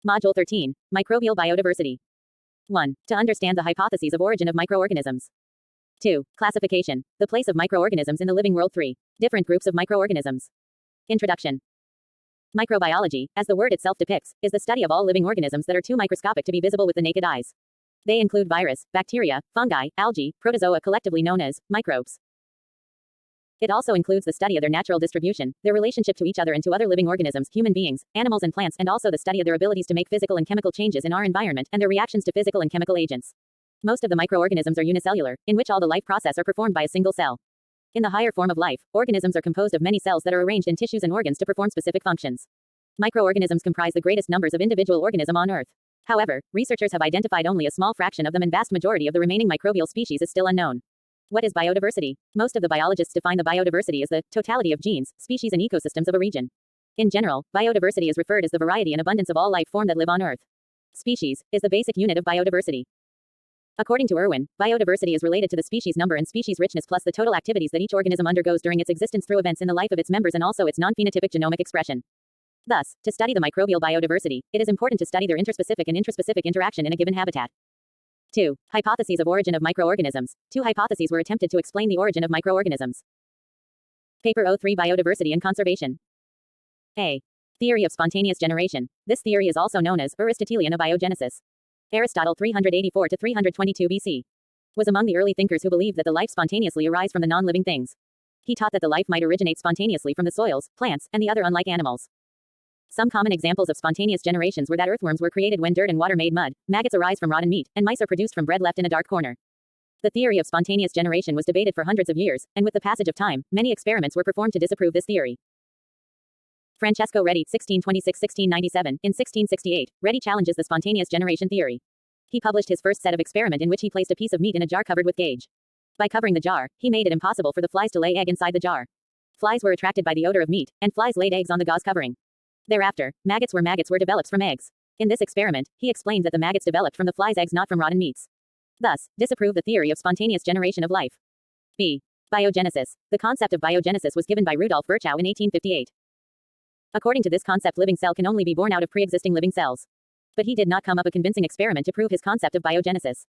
Module 13. Microbial biodiversity. 1. To understand the hypotheses of origin of microorganisms. 2. Classification. The place of microorganisms in the living world. 3. Different groups of microorganisms. Introduction. Microbiology, as the word itself depicts, is the study of all living organisms that are too microscopic to be visible with the naked eyes. They include virus, bacteria, fungi, algae, protozoa, collectively known as microbes. It also includes the study of their natural distribution, their relationship to each other and to other living organisms, human beings, animals and plants, and also the study of their abilities to make physical and chemical changes in our environment and their reactions to physical and chemical agents. Most of the microorganisms are unicellular, in which all the life process are performed by a single cell. In the higher form of life, organisms are composed of many cells that are arranged in tissues and organs to perform specific functions. Microorganisms comprise the greatest numbers of individual organisms on Earth. However, researchers have identified only a small fraction of them and vast majority of the remaining microbial species is still unknown. What is biodiversity? Most of the biologists define the biodiversity as the totality of genes, species and ecosystems of a region. In general, biodiversity is referred as the variety and abundance of all life form that live on Earth. Species is the basic unit of biodiversity. According to Irwin, biodiversity is related to the species number and species richness plus the total activities that each organism undergoes during its existence through events in the life of its members and also its non-phenotypic genomic expression. Thus, to study the microbial biodiversity, it is important to study their interspecific and intraspecific interaction in a given habitat. 2. Hypotheses of origin of microorganisms. 2 hypotheses were attempted to explain the origin of microorganisms. Paper 03 Biodiversity and Conservation. A. Theory of spontaneous generation. This theory is also known as Aristotelian abiogenesis. Aristotle 384 to 322 BC was among the early thinkers who believed that the life spontaneously arise from the non-living things. He taught that the life might originate spontaneously from the soils, plants, and the other unlike animals. Some common examples of spontaneous generations were that earthworms were created when dirt and water made mud, maggots arise from rotten meat, and mice are produced from bread left in a dark corner. The theory of spontaneous generation was debated for hundreds of years, and with the passage of time, many experiments were performed to disprove this theory. Francesco Redi, 1626-1697, in 1668, Redi challenges the spontaneous generation theory. He published his first set of experiment in which he placed a piece of meat in a jar covered with gauge. By covering the jar, he made it impossible for the flies to lay egg inside the jar. Flies were attracted by the odor of meat, and flies laid eggs on the gauze covering. Thereafter, maggots were developed from eggs. In this experiment, he explained that the maggots developed from the flies' eggs, not from rotten meats. Thus, disproved the theory of spontaneous generation of life. B. Biogenesis. The concept of biogenesis was given by Rudolf Virchow in 1858. According to this concept, living cell can only be born out of pre-existing living cells. But he did not come up a convincing experiment to prove his concept of biogenesis.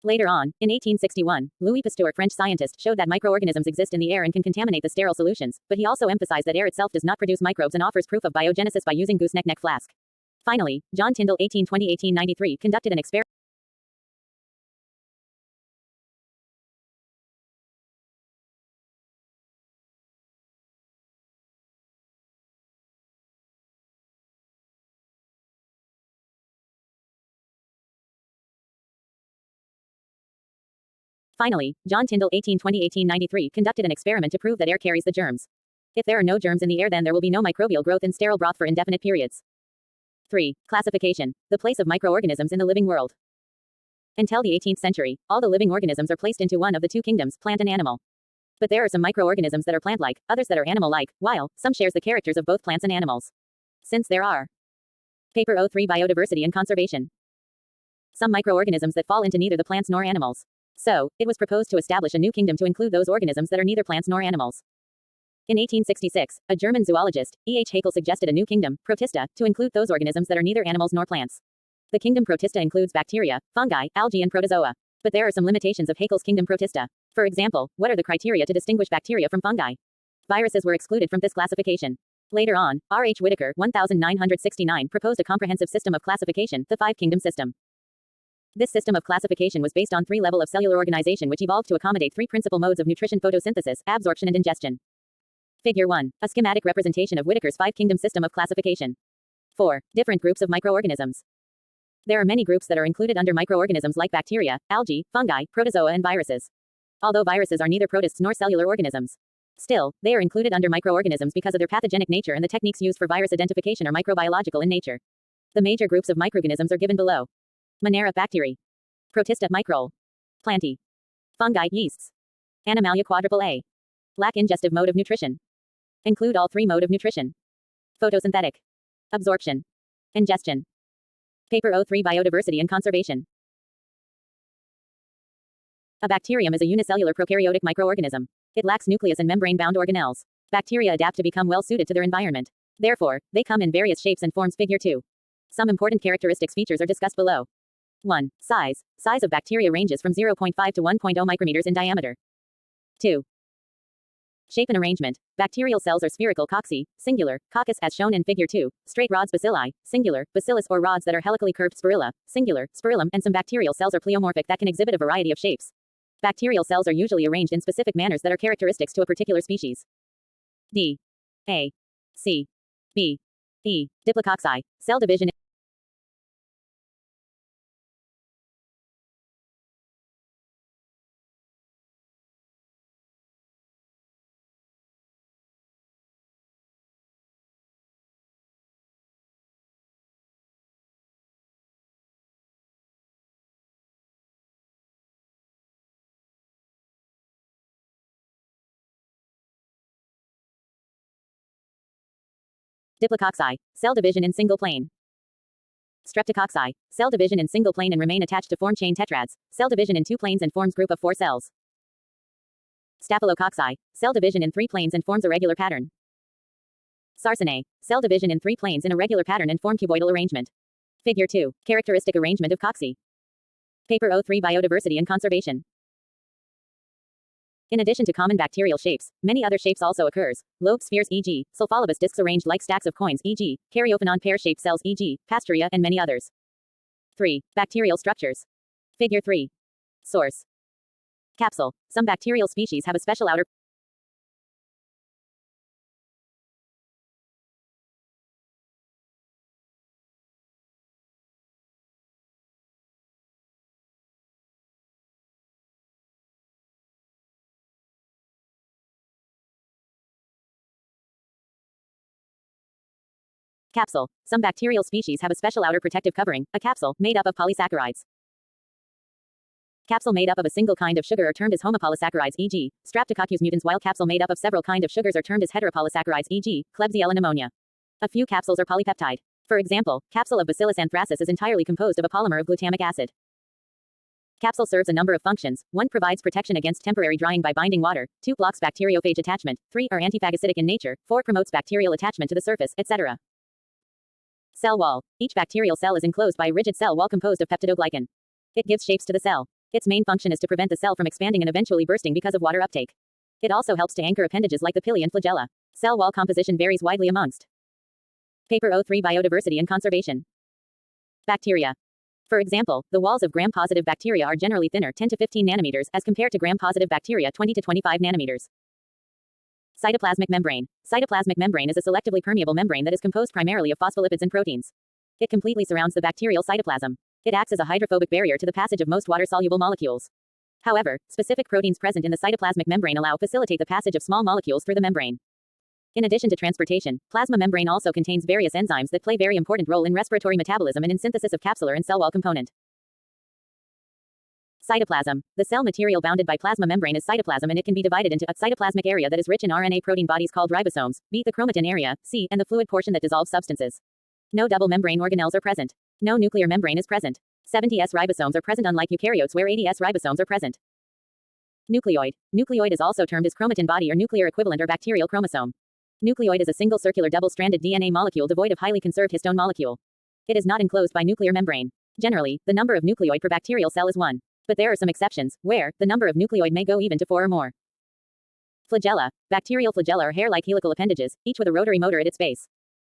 Later on, in 1861, Louis Pasteur, French scientist, showed that microorganisms exist in the air and can contaminate the sterile solutions, but he also emphasized that air itself does not produce microbes and offers proof of biogenesis by using gooseneck neck flask. Finally, John Tyndall 1820-1893 conducted an experiment. Finally, John Tyndall 1820-1893 conducted an experiment to prove that air carries the germs. If there are no germs in the air, then there will be no microbial growth in sterile broth for indefinite periods. 3. Classification. The place of microorganisms in the living world. Until the 18th century, all the living organisms are placed into one of the two kingdoms, plant and animal. But there are some microorganisms that are plant-like, others that are animal-like, while some shares the characters of both plants and animals. Since there are Paper 03 Biodiversity and Conservation. Some microorganisms that fall into neither the plants nor animals. So, it was proposed to establish a new kingdom to include those organisms that are neither plants nor animals. In 1866, a German zoologist, E. H. Haeckel, suggested a new kingdom, Protista, to include those organisms that are neither animals nor plants. The kingdom Protista includes bacteria, fungi, algae and protozoa. But there are some limitations of Haeckel's kingdom Protista. For example, what are the criteria to distinguish bacteria from fungi? Viruses were excluded from this classification. Later on, R. H. Whitaker, 1969, proposed a comprehensive system of classification, the five-kingdom system. This system of classification was based on 3 levels of cellular organization which evolved to accommodate 3 principal modes of nutrition: photosynthesis, absorption and ingestion. Figure 1. A schematic representation of Whitaker's 5-kingdom system of classification. 4. Different groups of microorganisms. There are many groups that are included under microorganisms like bacteria, algae, fungi, protozoa and viruses. Although viruses are neither protists nor cellular organisms. Still, they are included under microorganisms because of their pathogenic nature, and the techniques used for virus identification are microbiological in nature. The major groups of microorganisms are given below. Monera, bacteria. Protista, microle. Plantae. Fungi, yeasts. Animalia, quadruple A. Lack ingestive mode of nutrition. Include all 3 mode of nutrition. Photosynthetic. Absorption. Ingestion. Paper 03 Biodiversity and Conservation. A bacterium is a unicellular prokaryotic microorganism. It lacks nucleus and membrane-bound organelles. Bacteria adapt to become well suited to their environment. Therefore, they come in various shapes and forms. Figure 2. Some important characteristics features are discussed below. 1. Size. Size of bacteria ranges from 0.5 to 1.0 micrometers in diameter. 2. Shape and arrangement. Bacterial cells are spherical cocci, singular, coccus as shown in figure 2, straight rods bacilli, singular, bacillus or rods that are helically curved spirilla, singular, spirillum, and some bacterial cells are pleomorphic that can exhibit a variety of shapes. Bacterial cells are usually arranged in specific manners that are characteristics to a particular species. D. A. C. B. E. Diplococci. Cell division. Diplococci. Cell division in single plane. Streptococci. Cell division in single plane and remain attached to form chain tetrads. Cell division in 2 planes and forms group of 4 cells. Staphylococci. Cell division in 3 planes and forms a regular pattern. Sarcinae. Cell division in 3 planes in a regular pattern and form cuboidal arrangement. Figure 2. Characteristic arrangement of cocci. Paper 03 Biodiversity and Conservation. In addition to common bacterial shapes, many other shapes also occurs. Lobe spheres e.g., sulfolobus discs arranged like stacks of coins e.g., caryophanon pear-shaped cells e.g., pasturia and many others. 3. Bacterial structures. Figure 3. Source. Capsule. Some bacterial species have a special outer capsule. Some bacterial species have a special outer protective covering, a capsule, made up of polysaccharides. Capsule made up of a single kind of sugar are termed as homopolysaccharides e.g., Streptococcus mutans, while capsule made up of several kind of sugars are termed as heteropolysaccharides e.g., Klebsiella pneumonia. A few capsules are polypeptide. For example, capsule of Bacillus anthracis is entirely composed of a polymer of glutamic acid. Capsule serves a number of functions. 1. Provides protection against temporary drying by binding water. 2. Blocks bacteriophage attachment. 3. Are antiphagocytic in nature. 4. Promotes bacterial attachment to the surface, etc. Cell wall. Each bacterial cell is enclosed by a rigid cell wall composed of peptidoglycan. It gives shapes to the cell. Its main function is to prevent the cell from expanding and eventually bursting because of water uptake. It also helps to anchor appendages like the pili and flagella. Cell wall composition varies widely amongst. Paper 03 Biodiversity and Conservation. Bacteria. For example, the walls of gram-positive bacteria are generally thinner 10 to 15 nanometers as compared to gram-positive bacteria 20 to 25 nanometers. Cytoplasmic membrane. Cytoplasmic membrane is a selectively permeable membrane that is composed primarily of phospholipids and proteins. It completely surrounds the bacterial cytoplasm. It acts as a hydrophobic barrier to the passage of most water-soluble molecules. However, specific proteins present in the cytoplasmic membrane facilitate the passage of small molecules through the membrane. In addition to transportation, plasma membrane also contains various enzymes that play very important role in respiratory metabolism and in synthesis of capsular and cell wall component. Cytoplasm. The cell material bounded by plasma membrane is cytoplasm, and it can be divided into a cytoplasmic area that is rich in RNA protein bodies called ribosomes, B. The chromatin area, C. And the fluid portion that dissolves substances. No double membrane organelles are present. No nuclear membrane is present. 70S ribosomes are present unlike eukaryotes where 80S ribosomes are present. Nucleoid. Nucleoid is also termed as chromatin body or nuclear equivalent or bacterial chromosome. Nucleoid is a single circular double-stranded DNA molecule devoid of highly conserved histone molecule. It is not enclosed by nuclear membrane. Generally, the number of nucleoid per bacterial cell is 1. But there are some exceptions, where the number of nucleoid may go even to 4 or more. Flagella. Bacterial flagella are hair-like helical appendages, each with a rotary motor at its base.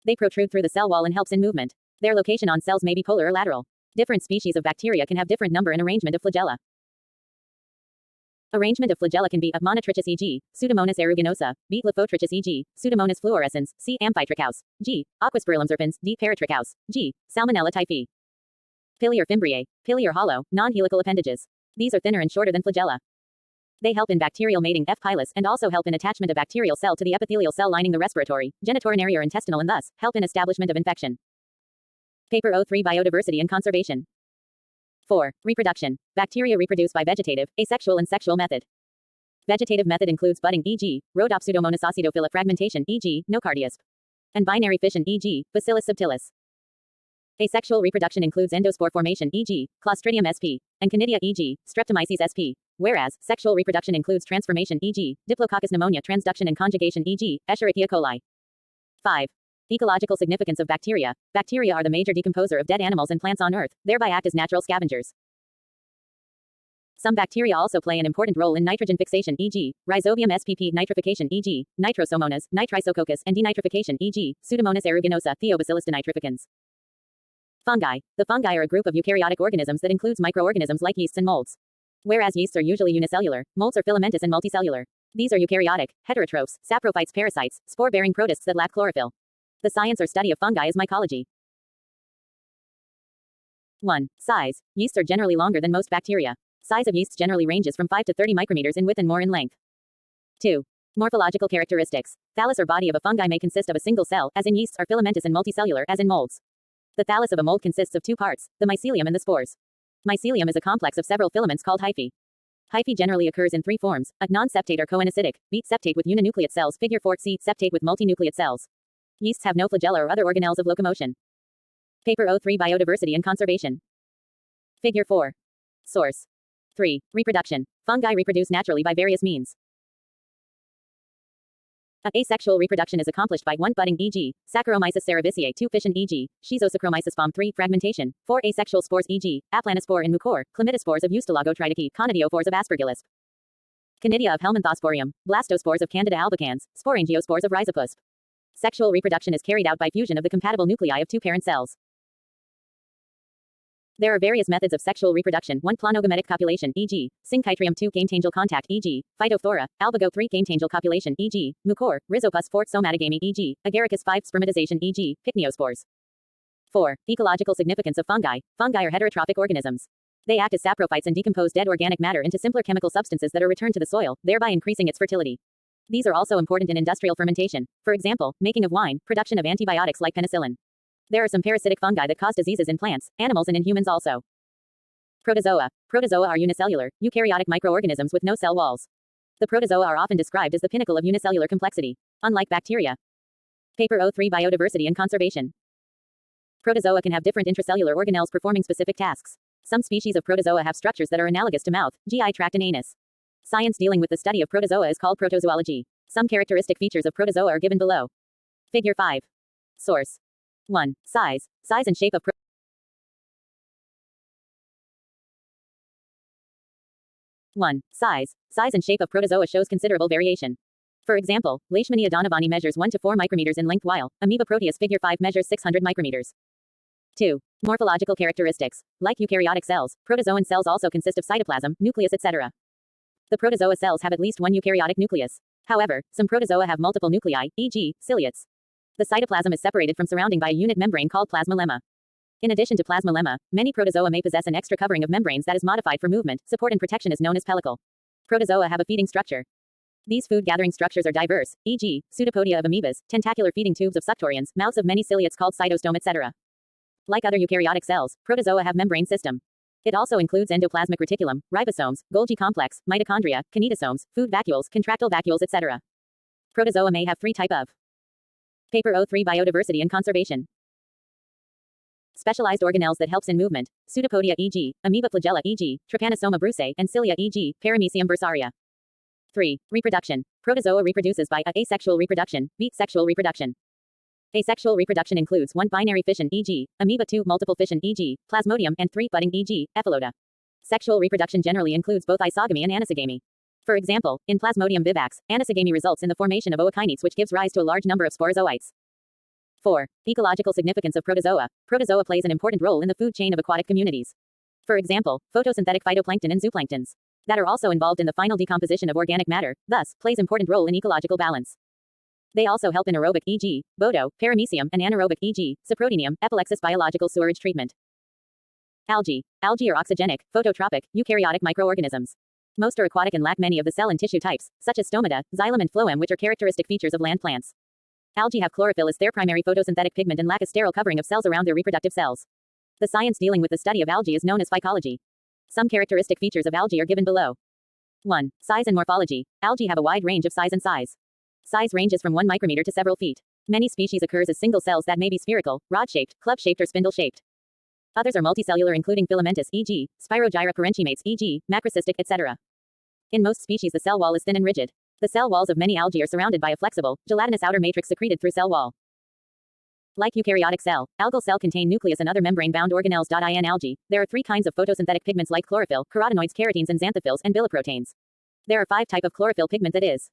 They protrude through the cell wall and helps in movement. Their location on cells may be polar or lateral. Different species of bacteria can have different number and arrangement of flagella. Arrangement of flagella can be A. Monotrichous e.g., Pseudomonas aeruginosa, B. Liphotrichous e.g., Pseudomonas fluorescens, C. Amphitrichous, G. Aquaspirillum serpens, D. Paratrichous, G. Salmonella typhi. Pili or fimbriae. Pili or hollow, non-helical appendages. These are thinner and shorter than flagella. They help in bacterial mating F. pilus and also help in attachment of bacterial cell to the epithelial cell lining the respiratory, genitourinary or intestinal and thus help in establishment of infection. Paper 03 Biodiversity and Conservation. 4. Reproduction. Bacteria reproduce by vegetative, asexual and sexual method. Vegetative method includes budding e.g., Rhodopseudomonas acidophila fragmentation e.g., Nocardiasp. And binary fission e.g., Bacillus subtilis. Asexual reproduction includes endospore formation e.g., Clostridium sp. and Conidia e.g., Streptomyces sp. Whereas, sexual reproduction includes transformation e.g., Diplococcus pneumonia transduction and conjugation e.g., Escherichia coli. 5. Ecological significance of bacteria. Bacteria are the major decomposer of dead animals and plants on Earth, thereby act as natural scavengers. Some bacteria also play an important role in nitrogen fixation, e.g., Rhizobium spp, nitrification, e.g., Nitrosomonas, Nitrisococcus, and denitrification, e.g., Pseudomonas aeruginosa, Theobacillus denitrificans. Fungi. The fungi are a group of eukaryotic organisms that includes microorganisms like yeasts and molds. Whereas yeasts are usually unicellular, molds are filamentous and multicellular. These are eukaryotic, heterotrophs, saprophytes, parasites, spore-bearing protists that lack chlorophyll. The science or study of fungi is mycology. 1. Size. Yeasts are generally longer than most bacteria. Size of yeasts generally ranges from 5 to 30 micrometers in width and more in length. 2. Morphological characteristics. Thallus or body of a fungi may consist of a single cell, as in yeasts, or filamentous and multicellular, as in molds. The thallus of a mold consists of two parts, the mycelium and the spores. Mycelium is a complex of several filaments called hyphae. Hyphae generally occurs in three forms: a non-septate or coanencitic, beet septate with uninucleate cells, figure 4, C septate with multinucleate cells. Yeasts have no flagella or other organelles of locomotion. Paper 03 Biodiversity and Conservation. Figure 4. Source. 3. Reproduction. Fungi reproduce naturally by various means. Asexual reproduction is accomplished by 1. Budding, e.g., Saccharomyces cerevisiae, 2. Fission, e.g., Schizosaccharomyces sp. 3. Fragmentation, 4. Asexual spores, e.g., Aplanospore in mucor, Chlamydospores of Eustalogotridae, Conidiophores of Aspergillisp, Conidia of Helminthosporium, Blastospores of Candida albicans, Sporangiospores of Rhizopusp. Sexual reproduction is carried out by fusion of the compatible nuclei of two parent cells. There are various methods of sexual reproduction: 1. Planogametic copulation, e.g., Syncytrium, 2. Gametangel contact, e.g., Phytophthora, Albago, 3. Gametangel copulation, e.g., Mucor, Rhizopus, 4. Somatogamy, e.g., Agaricus, 5. Spermatization, e.g., Pycniospores. 4. Ecological significance of fungi. Fungi are heterotrophic organisms. They act as saprophytes and decompose dead organic matter into simpler chemical substances that are returned to the soil, thereby increasing its fertility. These are also important in industrial fermentation, for example, making of wine, production of antibiotics like penicillin. There are some parasitic fungi that cause diseases in plants, animals, and in humans also. Protozoa. Protozoa are unicellular, eukaryotic microorganisms with no cell walls. The protozoa are often described as the pinnacle of unicellular complexity. Unlike bacteria. Paper 03 Biodiversity and Conservation. Protozoa can have different intracellular organelles performing specific tasks. Some species of protozoa have structures that are analogous to mouth, GI tract, and anus. Science dealing with the study of protozoa is called protozoology. Some characteristic features of protozoa are given below. Figure 5. Source. 1. Size. Size and shape of 1. Size. Size and shape of protozoa shows considerable variation. For example, Leishmania donovani measures 1 to 4 micrometers in length while Amoeba proteus figure 5 measures 600 micrometers. 2. Morphological characteristics. Like eukaryotic cells, protozoan cells also consist of cytoplasm, nucleus, etc. The protozoa cells have at least one eukaryotic nucleus. However, some protozoa have multiple nuclei, e.g., ciliates. The cytoplasm is separated from surrounding by a unit membrane called plasmalemma. In addition to plasmalemma, many protozoa may possess an extra covering of membranes that is modified for movement, support, and protection is known as pellicle. Protozoa have a feeding structure. These food-gathering structures are diverse, e.g., pseudopodia of amoebas, tentacular feeding tubes of suctorians, mouths of many ciliates called cytostome, etc. Like other eukaryotic cells, protozoa have membrane system. It also includes endoplasmic reticulum, ribosomes, Golgi complex, mitochondria, kinetosomes, food vacuoles, contractile vacuoles, etc. Protozoa may have 3 types of. Paper 03 Biodiversity and Conservation. Specialized organelles that helps in movement. Pseudopodia, e.g., Amoeba flagella, e.g., Trypanosoma brucei, and cilia, e.g., Paramecium bursaria. 3. Reproduction. Protozoa reproduces by a. Asexual reproduction, b. Sexual reproduction. Asexual reproduction includes 1. Binary fission, e.g., Amoeba, 2. Multiple fission, e.g., Plasmodium, and 3. Budding, e.g., Ephiloda. Sexual reproduction generally includes both isogamy and anisogamy. For example, in Plasmodium vivax, anisogamy results in the formation of ookinetes, which gives rise to a large number of sporozoites. 4. Ecological significance of protozoa. Protozoa plays an important role in the food chain of aquatic communities. For example, photosynthetic phytoplankton and zooplankton that are also involved in the final decomposition of organic matter, thus, plays important role in ecological balance. They also help in aerobic, e.g., Bodo, Paramecium, and anaerobic, e.g., Saprotenium, Epilexis biological sewerage treatment. Algae. Algae are oxygenic, phototropic, eukaryotic microorganisms. Most are aquatic and lack many of the cell and tissue types, such as stomata, xylem, and phloem, which are characteristic features of land plants. Algae have chlorophyll as their primary photosynthetic pigment and lack a sterile covering of cells around their reproductive cells. The science dealing with the study of algae is known as phycology. Some characteristic features of algae are given below. 1. Size and morphology. Algae have a wide range of size and size. Size ranges from 1 micrometer to several feet. Many species occurs as single cells that may be spherical, rod-shaped, club-shaped, or spindle-shaped. Others are multicellular, including filamentous, e.g., Spirogyra parenchymates, e.g., macrocystic, etc. In most species, the cell wall is thin and rigid. The cell walls of many algae are surrounded by a flexible, gelatinous outer matrix secreted through cell wall. Like eukaryotic cell, algal cell contain nucleus and other membrane-bound organelles. In algae, there are 3 kinds of photosynthetic pigments like chlorophyll, carotenoids, keratines, and xanthophylls, and billiproteins. There are 5 types of chlorophyll pigment that is.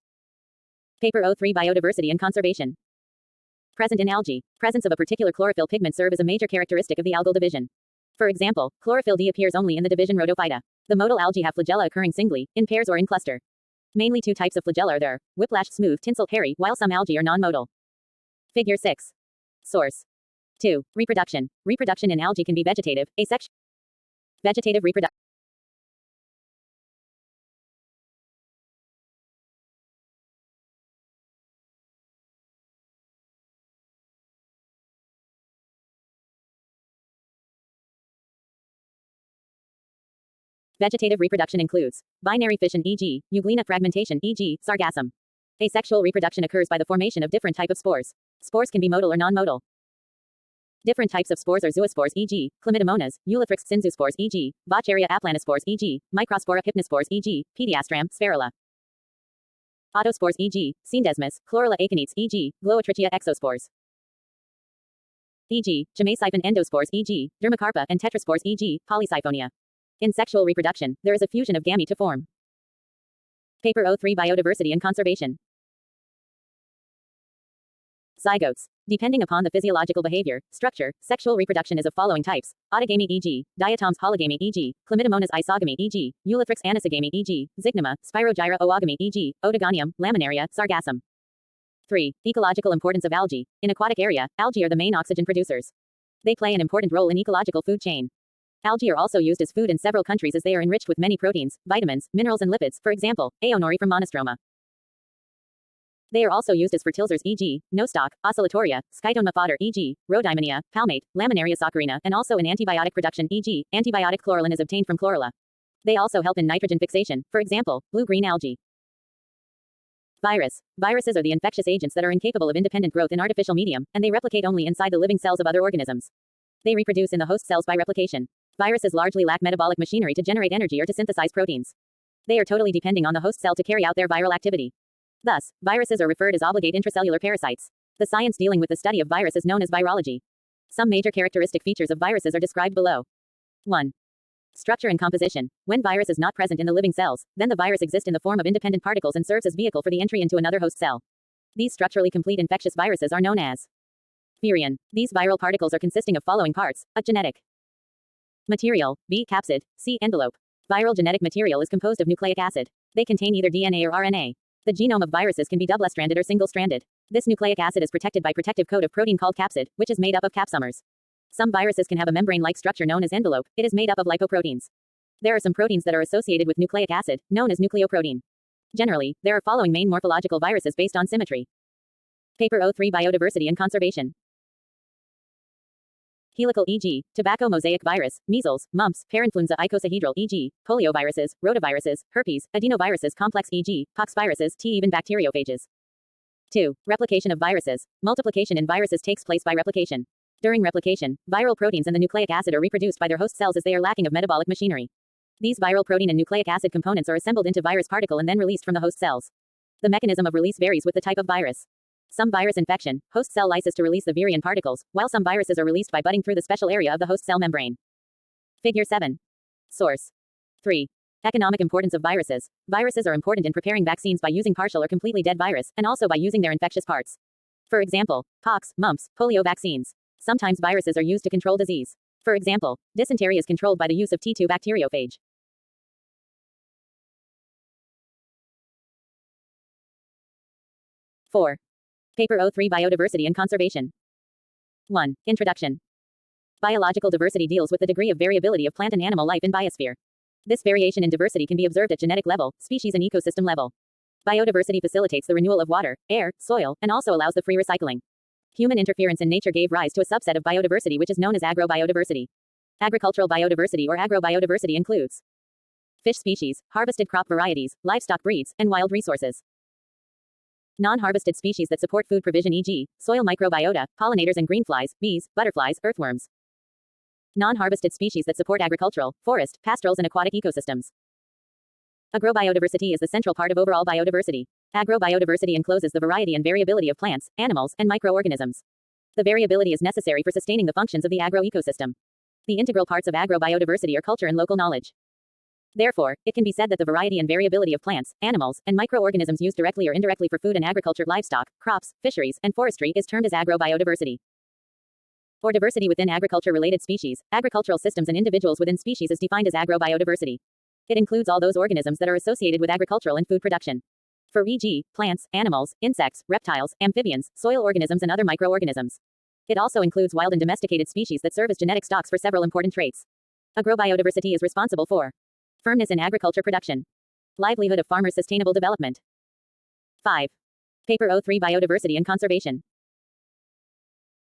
Paper O3 Biodiversity and Conservation. Present in algae, presence of a particular chlorophyll pigment serve as a major characteristic of the algal division. For example, chlorophyll D appears only in the division Rhodophyta. The modal algae have flagella occurring singly, in pairs or in cluster. Mainly 2 types of flagella are there, whiplash, smooth, tinsel, hairy, while some algae are non-modal. Figure 6. Source. 2. Reproduction. Reproduction in algae can be vegetative, asexual. Vegetative reproduction. Vegetative reproduction includes binary fission, e.g., euglena fragmentation, e.g., sargassum. Asexual reproduction occurs by the formation of different types of spores. Spores can be modal or non-modal. Different types of spores are zoospores, e.g., chlamydomonas, Euliphrix synzospores, e.g., Bacteria aplanospores, e.g., Microspora hypnospores, e.g., Pediastram, spherula. Autospores, e.g., Scindesmus, Chlorella aconites, e.g., Gloatrichia exospores. E.g., Gemasiphon endospores, e.g., Dermacarpa, and tetraspores, e.g., Polysiphonia. In sexual reproduction, there is a fusion of gamete to form. Paper O3 Biodiversity and Conservation. Zygotes. Depending upon the physiological behavior, structure, sexual reproduction is of following types: autogamy, e.g., diatoms, polygamy, e.g., chlamydomonas, isogamy, e.g., Euliphrix anisogamy, e.g., zygnema, spirogyra, oogamy, e.g., odogonium, laminaria, sargassum. 3. Ecological importance of algae. In aquatic area, algae are the main oxygen producers. They play an important role in ecological food chain. Algae are also used as food in several countries as they are enriched with many proteins, vitamins, minerals, and lipids, for example, aonori from monostroma. They are also used as fertilizers, e.g., nostoc, oscillatoria, scytoma fodder, e.g., rhodymenia, palmate, laminaria saccharina, and also in antibiotic production, e.g., antibiotic chlorelin is obtained from chlorella. They also help in nitrogen fixation, for example, blue-green algae. Virus. Viruses are the infectious agents that are incapable of independent growth in artificial medium, and they replicate only inside the living cells of other organisms. They reproduce in the host cells by replication. Viruses largely lack metabolic machinery to generate energy or to synthesize proteins. They are totally depending on the host cell to carry out their viral activity. Thus, viruses are referred as obligate intracellular parasites. The science dealing with the study of virus is known as virology. Some major characteristic features of viruses are described below. 1. Structure and composition. When virus is not present in the living cells, then the virus exists in the form of independent particles and serves as vehicle for the entry into another host cell. These structurally complete infectious viruses are known as virion. These viral particles are consisting of following parts: a genetic material, B. Capsid, C. Envelope. Viral genetic material is composed of nucleic acid. They contain either DNA or RNA. The genome of viruses can be double-stranded or single-stranded. This nucleic acid is protected by protective coat of protein called capsid, which is made up of capsomers. Some viruses can have a membrane-like structure known as envelope. It is made up of lipoproteins. There are some proteins that are associated with nucleic acid, known as nucleoprotein. Generally, there are following main morphological viruses based on symmetry. Paper O3 Biodiversity and Conservation. Helical, e.g., tobacco mosaic virus, measles, mumps, parainfluenza icosahedral, e.g., polioviruses, rotaviruses, herpes, adenoviruses complex, e.g., poxviruses, even bacteriophages. 2. Replication of viruses. Multiplication in viruses takes place by replication. During replication, viral proteins and the nucleic acid are reproduced by their host cells as they are lacking of metabolic machinery. These viral protein and nucleic acid components are assembled into virus particle and then released from the host cells. The mechanism of release varies with the type of virus. Some virus infection, host cell lysis to release the virion particles, while some viruses are released by budding through the special area of the host cell membrane. Figure 7. Source. 3. Economic importance of viruses. Viruses are important in preparing vaccines by using partial or completely dead virus, and also by using their infectious parts. For example, pox, mumps, polio vaccines. Sometimes viruses are used to control disease. For example, dysentery is controlled by the use of T2 bacteriophage. 4. Paper O3 Biodiversity and Conservation. 1. Introduction. Biological diversity deals with the degree of variability of plant and animal life in biosphere. This variation in diversity can be observed at genetic level, species and ecosystem level. Biodiversity facilitates the renewal of water, air, soil, and also allows the free recycling. Human interference in nature gave rise to a subset of biodiversity which is known as agrobiodiversity. Agricultural biodiversity or agrobiodiversity includes fish species, harvested crop varieties, livestock breeds, and wild resources. Non-harvested species that support food provision, e.g., soil microbiota, pollinators and greenflies, bees, butterflies, earthworms. Non-harvested species that support agricultural, forest, pastorals and aquatic ecosystems. Agrobiodiversity is the central part of overall biodiversity. Agrobiodiversity encloses the variety and variability of plants, animals, and microorganisms. The variability is necessary for sustaining the functions of the agroecosystem. The integral parts of agrobiodiversity are culture and local knowledge. Therefore, it can be said that the variety and variability of plants, animals, and microorganisms used directly or indirectly for food and agriculture, livestock, crops, fisheries, and forestry is termed as agrobiodiversity. Or diversity within agriculture-related species, agricultural systems and individuals within species is defined as agrobiodiversity. It includes all those organisms that are associated with agricultural and food production. For e.g., plants, animals, insects, reptiles, amphibians, soil organisms and other microorganisms. It also includes wild and domesticated species that serve as genetic stocks for several important traits. Agrobiodiversity is responsible for firmness in agriculture production, livelihood of farmers' sustainable development. 5. Paper 03 Biodiversity and Conservation.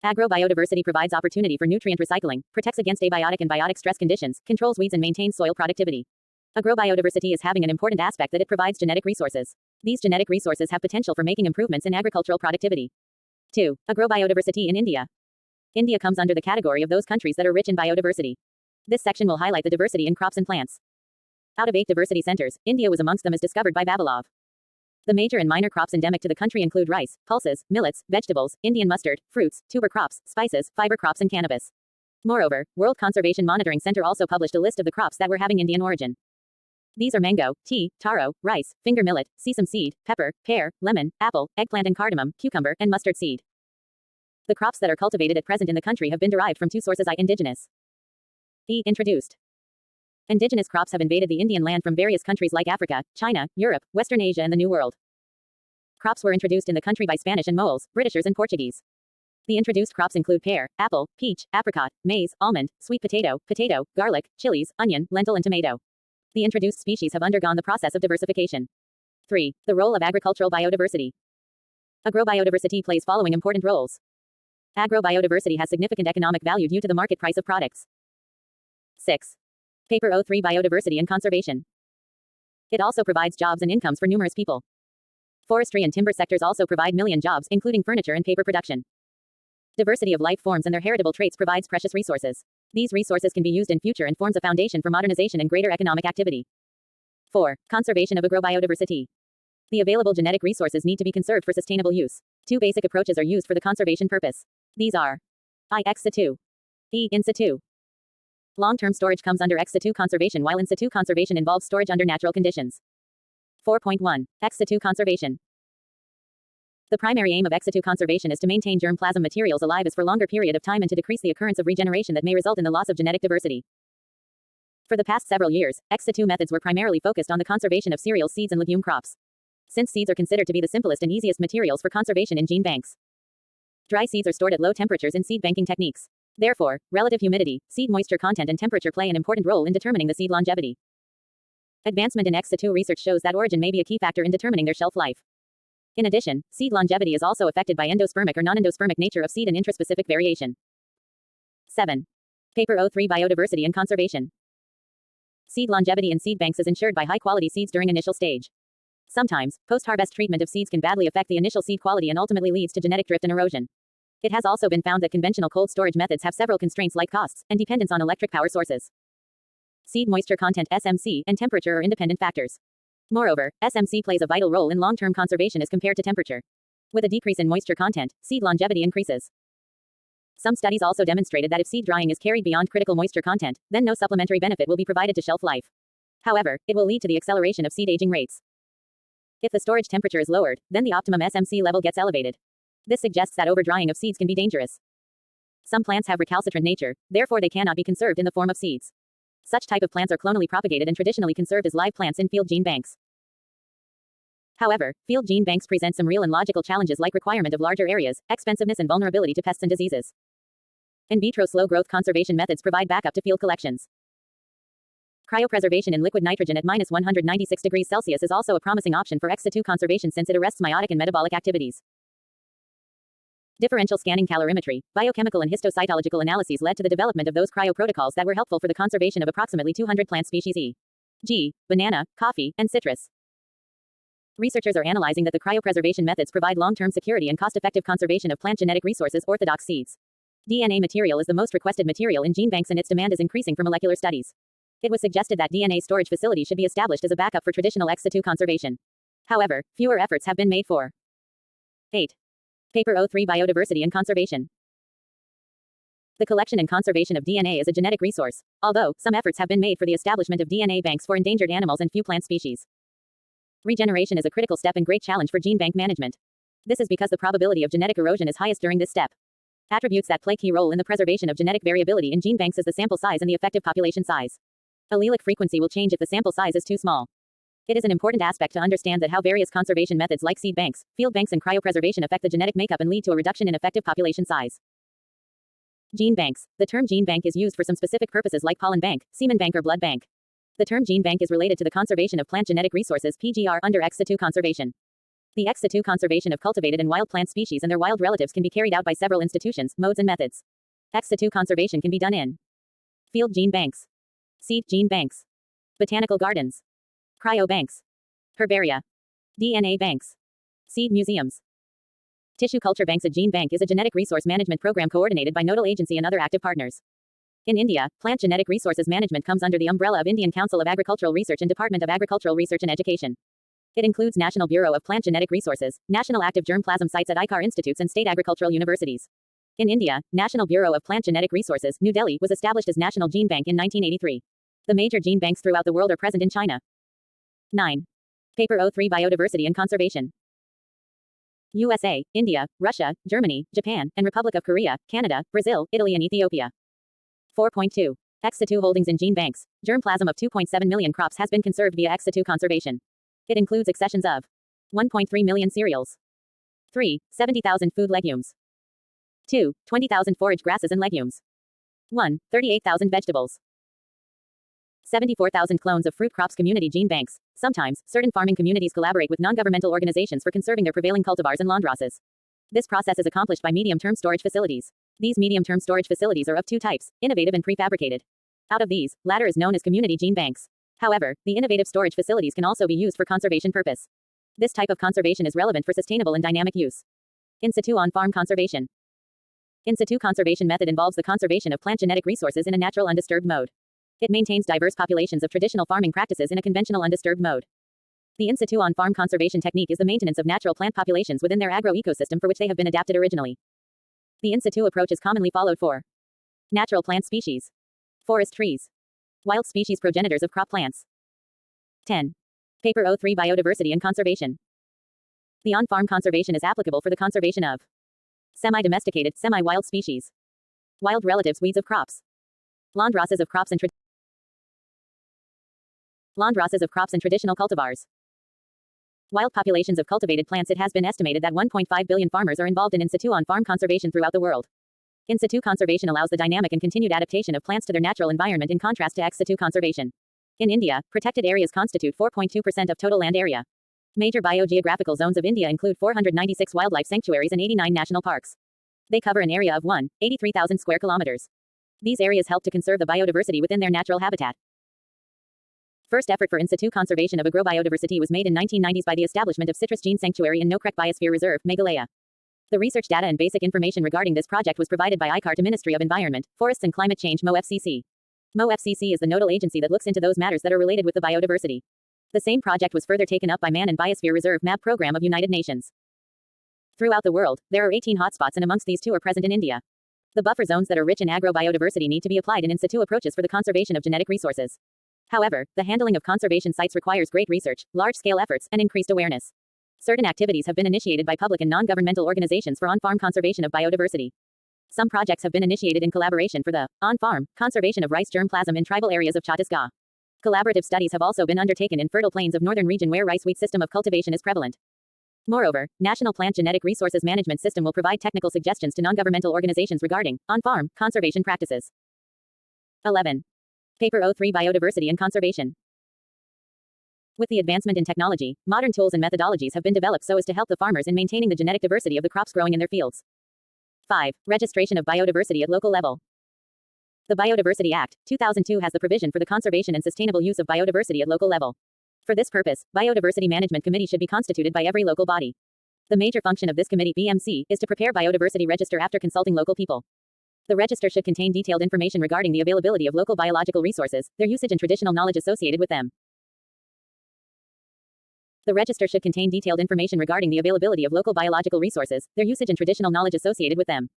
Agrobiodiversity provides opportunity for nutrient recycling, protects against abiotic and biotic stress conditions, controls weeds and maintains soil productivity. Agrobiodiversity is having an important aspect that it provides genetic resources. These genetic resources have potential for making improvements in agricultural productivity. 2. Agrobiodiversity in India. India comes under the category of those countries that are rich in biodiversity. This section will highlight the diversity in crops and plants. Out of 8 diversity centers, India was amongst them as discovered by Babalov. The major and minor crops endemic to the country include rice, pulses, millets, vegetables, Indian mustard, fruits, tuber crops, spices, fiber crops and cannabis. Moreover, World Conservation Monitoring Center also published a list of the crops that were having Indian origin. These are mango, tea, taro, rice, finger millet, sesame seed, pepper, pear, lemon, apple, eggplant and cardamom, cucumber, and mustard seed. The crops that are cultivated at present in the country have been derived from 2 sources: indigenous. Introduced. Indigenous crops have invaded the Indian land from various countries like Africa, China, Europe, Western Asia and the New World. Crops were introduced in the country by Spanish and Moles, Britishers and Portuguese. The introduced crops include pear, apple, peach, apricot, maize, almond, sweet potato, garlic, chilies, onion, lentil and tomato. The introduced species have undergone the process of diversification. 3. The role of agricultural biodiversity. Agrobiodiversity plays following important roles. Agrobiodiversity has significant economic value due to the market price of products. 6. Paper 03 Biodiversity and Conservation. It also provides jobs and incomes for numerous people. Forestry and timber sectors also provide million jobs, including furniture and paper production. Diversity of life forms and their heritable traits provides precious resources. These resources can be used in future and forms a foundation for modernization and greater economic activity. 4. Conservation of agrobiodiversity. The available genetic resources need to be conserved for sustainable use. 2 basic approaches are used for the conservation purpose. These are I. Ex situ. E. In situ. Long-term storage comes under ex situ conservation, while in situ conservation involves storage under natural conditions. 4.1. Ex situ conservation. The primary aim of ex situ conservation is to maintain germplasm materials alive as for longer period of time and to decrease the occurrence of regeneration that may result in the loss of genetic diversity. For the past several years, ex situ methods were primarily focused on the conservation of cereals, seeds and legume crops. Since seeds are considered to be the simplest and easiest materials for conservation in gene banks. Dry seeds are stored at low temperatures in seed banking techniques. Therefore, relative humidity, seed moisture content and temperature play an important role in determining the seed longevity. Advancement in ex situ research shows that origin may be a key factor in determining their shelf life. In addition, seed longevity is also affected by endospermic or non-endospermic nature of seed and intraspecific variation. 7. Paper 03 Biodiversity and Conservation. Seed longevity in seed banks is ensured by high-quality seeds during initial stage. Sometimes, post-harvest treatment of seeds can badly affect the initial seed quality and ultimately leads to genetic drift and erosion. It has also been found that conventional cold storage methods have several constraints like costs and dependence on electric power sources. Seed moisture content (SMC) and temperature are independent factors. Moreover, SMC plays a vital role in long-term conservation as compared to temperature. With a decrease in moisture content, seed longevity increases. Some studies also demonstrated that if seed drying is carried beyond critical moisture content, then no supplementary benefit will be provided to shelf life. However, it will lead to the acceleration of seed aging rates. If the storage temperature is lowered, then the optimum SMC level gets elevated. This suggests that over-drying of seeds can be dangerous. Some plants have recalcitrant nature, therefore they cannot be conserved in the form of seeds. Such type of plants are clonally propagated and traditionally conserved as live plants in field gene banks. However, field gene banks present some real and logical challenges like requirement of larger areas, expensiveness and vulnerability to pests and diseases. In vitro slow growth conservation methods provide backup to field collections. Cryopreservation in liquid nitrogen at -196°C is also a promising option for ex situ conservation since it arrests meiotic and metabolic activities. Differential scanning calorimetry, biochemical and histocytological analyses led to the development of those cryoprotocols that were helpful for the conservation of approximately 200 plant species e.g., banana, coffee, and citrus. Researchers are analyzing that the cryopreservation methods provide long-term security and cost-effective conservation of plant genetic resources, orthodox seeds. DNA material is the most requested material in gene banks and its demand is increasing for molecular studies. It was suggested that DNA storage facilities should be established as a backup for traditional ex situ conservation. However, fewer efforts have been made for 8. Paper 03 Biodiversity and Conservation. The collection and conservation of DNA is a genetic resource, although some efforts have been made for the establishment of DNA banks for endangered animals and few plant species. Regeneration is a critical step and great challenge for gene bank management. This is because the probability of genetic erosion is highest during this step. Attributes that play key role in the preservation of genetic variability in gene banks is the sample size and the effective population size. Allelic frequency will change if the sample size is too small. It is an important aspect to understand that how various conservation methods like seed banks, field banks and cryopreservation affect the genetic makeup and lead to a reduction in effective population size. Gene banks. The term gene bank is used for some specific purposes like pollen bank, semen bank or blood bank. The term gene bank is related to the conservation of plant genetic resources (PGR) under ex situ conservation. The ex situ conservation of cultivated and wild plant species and their wild relatives can be carried out by several institutions, modes and methods. Ex situ conservation can be done in field gene banks, seed gene banks, botanical gardens, cryobanks, herbaria, DNA banks, seed museums. Tissue culture banks. A gene bank is a genetic resource management program coordinated by nodal agency and other active partners. In India, plant genetic resources management comes under the umbrella of Indian Council of Agricultural Research and Department of Agricultural Research and Education. It includes National Bureau of Plant Genetic Resources, national active germplasm sites at ICAR institutes and state agricultural universities. In India, National Bureau of Plant Genetic Resources, New Delhi, was established as National Gene Bank in 1983. The major gene banks throughout the world are present in China. 9. Paper 03 Biodiversity and Conservation. USA, India, Russia, Germany, Japan, and Republic of Korea, Canada, Brazil, Italy and Ethiopia. 4.2. Ex situ holdings in gene banks. Germplasm of 2.7 million crops has been conserved via ex situ conservation. It includes accessions of 1.3 million cereals. 3. 70,000 food legumes. 2. 20,000 forage grasses and legumes. 1. 38,000 vegetables. 74,000 clones of fruit crops. Community gene banks. Sometimes, certain farming communities collaborate with non-governmental organizations for conserving their prevailing cultivars and landraces. This process is accomplished by medium-term storage facilities. These medium-term storage facilities are of two types, innovative and prefabricated. Out of these, latter is known as community gene banks. However, the innovative storage facilities can also be used for conservation purpose. This type of conservation is relevant for sustainable and dynamic use. In situ on-farm conservation. In situ conservation method involves the conservation of plant genetic resources in a natural undisturbed mode. It maintains diverse populations of traditional farming practices in a conventional undisturbed mode. The in situ on-farm conservation technique is the maintenance of natural plant populations within their agro-ecosystem for which they have been adapted originally. The in situ approach is commonly followed for natural plant species, forest trees, wild species progenitors of crop plants. 10. Paper 03 Biodiversity and Conservation. The on-farm conservation is applicable for the conservation of semi-domesticated, semi-wild species, wild relatives, weeds of crops, landraces of crops and traditional cultivars. Wild populations of cultivated plants. It has been estimated that 1.5 billion farmers are involved in situ on-farm conservation throughout the world. In situ conservation allows the dynamic and continued adaptation of plants to their natural environment in contrast to ex situ conservation. In India, protected areas constitute 4.2% of total land area. Major biogeographical zones of India include 496 wildlife sanctuaries and 89 national parks. They cover an area of 183,000 square kilometers. These areas help to conserve the biodiversity within their natural habitat. First effort for in situ conservation of agrobiodiversity was made in 1990s by the establishment of Citrus Gene Sanctuary in Nokrek Biosphere Reserve, Meghalaya. The research data and basic information regarding this project was provided by ICAR to Ministry of Environment, Forests and Climate Change (MoFCC). MoFCC is the nodal agency that looks into those matters that are related with the biodiversity. The same project was further taken up by Man and Biosphere Reserve (MAB) program of United Nations. Throughout the world, there are 18 hotspots and amongst these 2 are present in India. The buffer zones that are rich in agrobiodiversity need to be applied in situ approaches for the conservation of genetic resources. However, the handling of conservation sites requires great research, large-scale efforts, and increased awareness. Certain activities have been initiated by public and non-governmental organizations for on-farm conservation of biodiversity. Some projects have been initiated in collaboration for the on-farm conservation of rice germplasm in tribal areas of Chhattisgarh. Collaborative studies have also been undertaken in fertile plains of northern region where rice wheat system of cultivation is prevalent. Moreover, National Plant Genetic Resources Management System will provide technical suggestions to non-governmental organizations regarding on-farm conservation practices. 11. Paper 03 Biodiversity and Conservation. With the advancement in technology, modern tools and methodologies have been developed so as to help the farmers in maintaining the genetic diversity of the crops growing in their fields. 5. Registration of biodiversity at local level. The Biodiversity Act, 2002 has the provision for the conservation and sustainable use of biodiversity at local level. For this purpose, Biodiversity Management Committee should be constituted by every local body. The major function of this committee, BMC, is to prepare biodiversity register after consulting local people. The register should contain detailed information regarding the availability of local biological resources, their usage and traditional knowledge associated with them. The register should contain detailed information regarding the availability of local biological resources, their usage and traditional knowledge associated with them.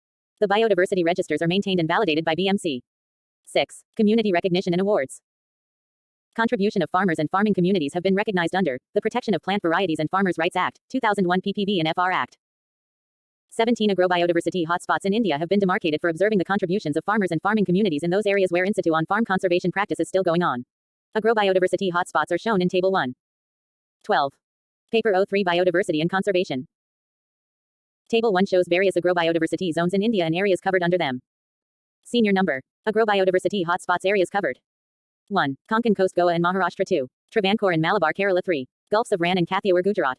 The biodiversity registers are maintained and validated by BMC. 6. Community recognition and awards. Contribution of farmers and farming communities have been recognized under the Protection of Plant Varieties and Farmers' Rights Act, 2001 PPV and FR Act. 17 agrobiodiversity hotspots in India have been demarcated for observing the contributions of farmers and farming communities in those areas where in situ on-farm conservation practice is still going on. Agrobiodiversity hotspots are shown in Table 1. 12. Paper O3 Biodiversity and Conservation. Table 1 shows various agrobiodiversity zones in India and areas covered under them. Senior number. Agrobiodiversity hotspots areas covered. 1. Konkan Coast Goa and Maharashtra. 2. Travancore and Malabar Kerala. 3. Gulfs of Rann and Kathiawar Gujarat.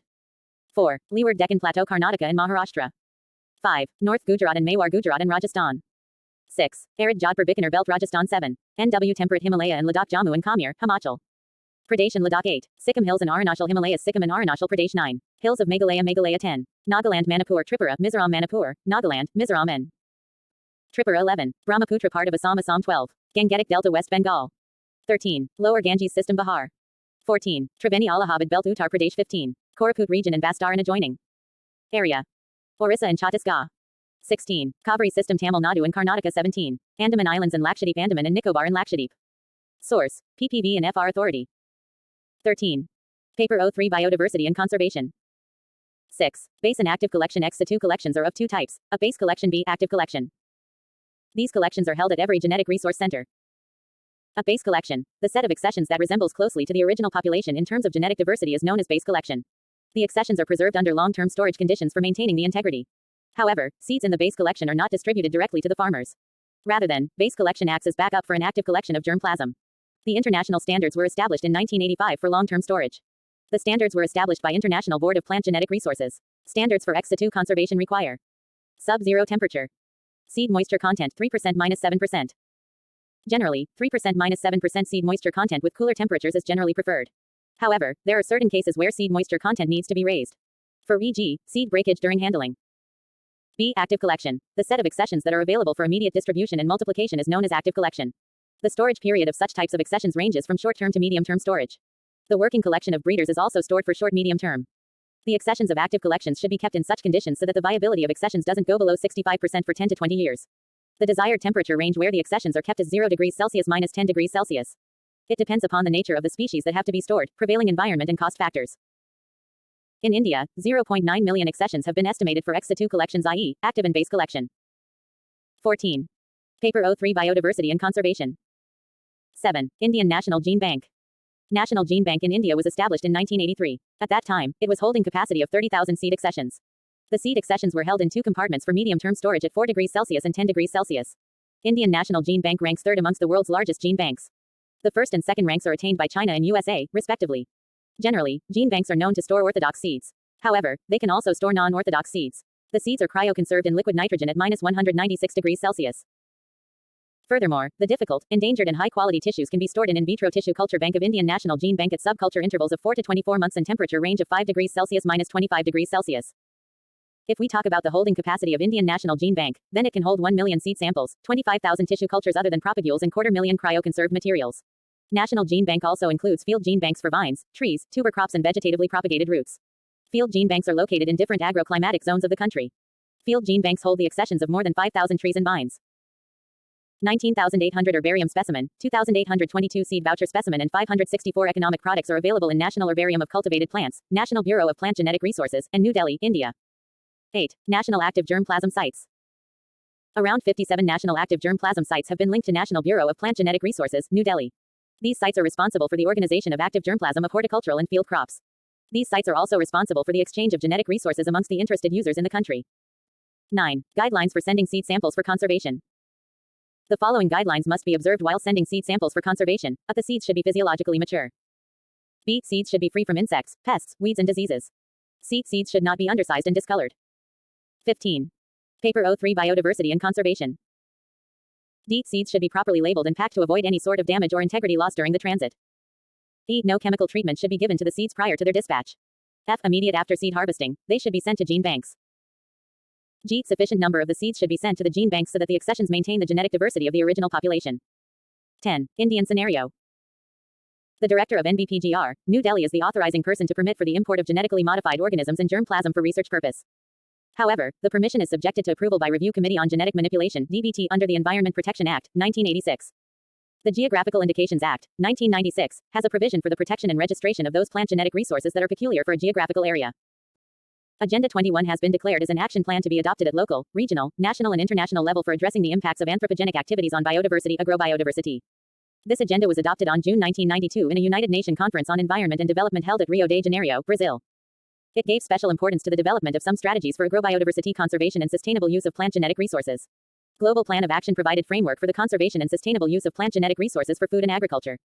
4. Leeward Deccan Plateau Karnataka and Maharashtra. 5. North Gujarat and Mewar Gujarat and Rajasthan. 6. Arid Jodhpur Bikaner Belt Rajasthan. 7. NW Temperate Himalaya and Ladakh Jammu and Kashmir, Himachal Pradesh and Ladakh. 8. Sikkim Hills and Arunachal Himalayas Sikkim and Arunachal Pradesh. 9. Hills of Meghalaya 10. Nagaland Manipur Tripura Mizoram Manipur, Nagaland, Mizoram and Tripura. 11. Brahmaputra part of Assam 12. Gangetic Delta West Bengal. 13. Lower Ganges system Bihar. 14. Triveni Allahabad Belt Uttar Pradesh. 15. Koraput region and Bastar and adjoining area. Orissa and Chhattisgarh. 16. Kaveri system Tamil Nadu and Karnataka. 17. Andaman Islands and Lakshadweep Andaman and Nicobar and Lakshadweep. Source. PPV and FR Authority. 13. Paper O3 Biodiversity and Conservation. 6. Base and active collection. Ex situ collections are of two types, a base collection B. Active collection. These collections are held at every genetic resource center. A base collection, the set of accessions that resembles closely to the original population in terms of genetic diversity, is known as base collection. The accessions are preserved under long-term storage conditions for maintaining the integrity. However, seeds in the base collection are not distributed directly to the farmers. Rather than, base collection acts as backup for an active collection of germplasm. The international standards were established in 1985 for long-term storage. The standards were established by International Board of Plant Genetic Resources. Standards for ex situ conservation require sub-zero temperature. Seed moisture content 3%-7%. Generally, 3%-7% seed moisture content with cooler temperatures is generally preferred. However, there are certain cases where seed moisture content needs to be raised. For e.g., seed breakage during handling. B. Active collection. The set of accessions that are available for immediate distribution and multiplication is known as active collection. The storage period of such types of accessions ranges from short-term to medium-term storage. The working collection of breeders is also stored for short-medium term. The accessions of active collections should be kept in such conditions so that the viability of accessions doesn't go below 65% for 10 to 20 years. The desired temperature range where the accessions are kept is 0 degrees Celsius - 10 degrees Celsius. It depends upon the nature of the species that have to be stored, prevailing environment and cost factors. In India, 0.9 million accessions have been estimated for ex situ collections, i.e., active and base collection. 14. Paper O3 Biodiversity and Conservation. 7. Indian National Gene Bank. National Gene Bank in India was established in 1983. At that time, it was holding capacity of 30,000 seed accessions. The seed accessions were held in two compartments for medium-term storage at 4 degrees Celsius and 10 degrees Celsius. Indian National Gene Bank ranks third amongst the world's largest gene banks. The first and second ranks are attained by China and USA, respectively. Generally, gene banks are known to store orthodox seeds. However, they can also store non-orthodox seeds. The seeds are cryoconserved in liquid nitrogen at -196 degrees Celsius. Furthermore, the difficult, endangered and high-quality tissues can be stored in vitro tissue culture bank of Indian National Gene Bank at subculture intervals of 4 to 24 months and temperature range of 5 degrees Celsius - 25 degrees Celsius. If we talk about the holding capacity of Indian National Gene Bank, then it can hold 1 million seed samples, 25,000 tissue cultures other than propagules and 250,000 cryoconserved materials. National Gene Bank also includes field gene banks for vines, trees, tuber crops and vegetatively propagated roots. Field gene banks are located in different agroclimatic zones of the country. Field gene banks hold the accessions of more than 5,000 trees and vines. 19,800 herbarium specimen, 2,822 seed voucher specimen and 564 economic products are available in National Herbarium of Cultivated Plants, National Bureau of Plant Genetic Resources, and New Delhi, India. 8. National Active Germplasm Sites. Around 57 national active germplasm sites have been linked to National Bureau of Plant Genetic Resources, New Delhi. These sites are responsible for the organization of active germplasm of horticultural and field crops. These sites are also responsible for the exchange of genetic resources amongst the interested users in the country. 9. Guidelines for sending seed samples for conservation. The following guidelines must be observed while sending seed samples for conservation. A. The seeds should be physiologically mature. B. Seeds should be free from insects, pests, weeds and diseases. C. Seeds should not be undersized and discolored. 15. Paper O3 Biodiversity and Conservation. D. Seeds should be properly labeled and packed to avoid any sort of damage or integrity loss during the transit. E. No chemical treatment should be given to the seeds prior to their dispatch. F. Immediate after seed harvesting, they should be sent to gene banks. G. Sufficient number of the seeds should be sent to the gene banks so that the accessions maintain the genetic diversity of the original population. 10. Indian scenario. The director of NBPGR, New Delhi is the authorizing person to permit for the import of genetically modified organisms and germplasm for research purpose. However, the permission is subjected to approval by Review Committee on Genetic Manipulation (DBT) under the Environment Protection Act, 1986. The Geographical Indications Act, 1996, has a provision for the protection and registration of those plant genetic resources that are peculiar for a geographical area. Agenda 21 has been declared as an action plan to be adopted at local, regional, national and international level for addressing the impacts of anthropogenic activities on biodiversity, agrobiodiversity. This agenda was adopted on June 1992 in a United Nations Conference on Environment and Development held at Rio de Janeiro, Brazil. It gave special importance to the development of some strategies for agrobiodiversity conservation and sustainable use of plant genetic resources. Global Plan of Action provided framework for the conservation and sustainable use of plant genetic resources for food and agriculture.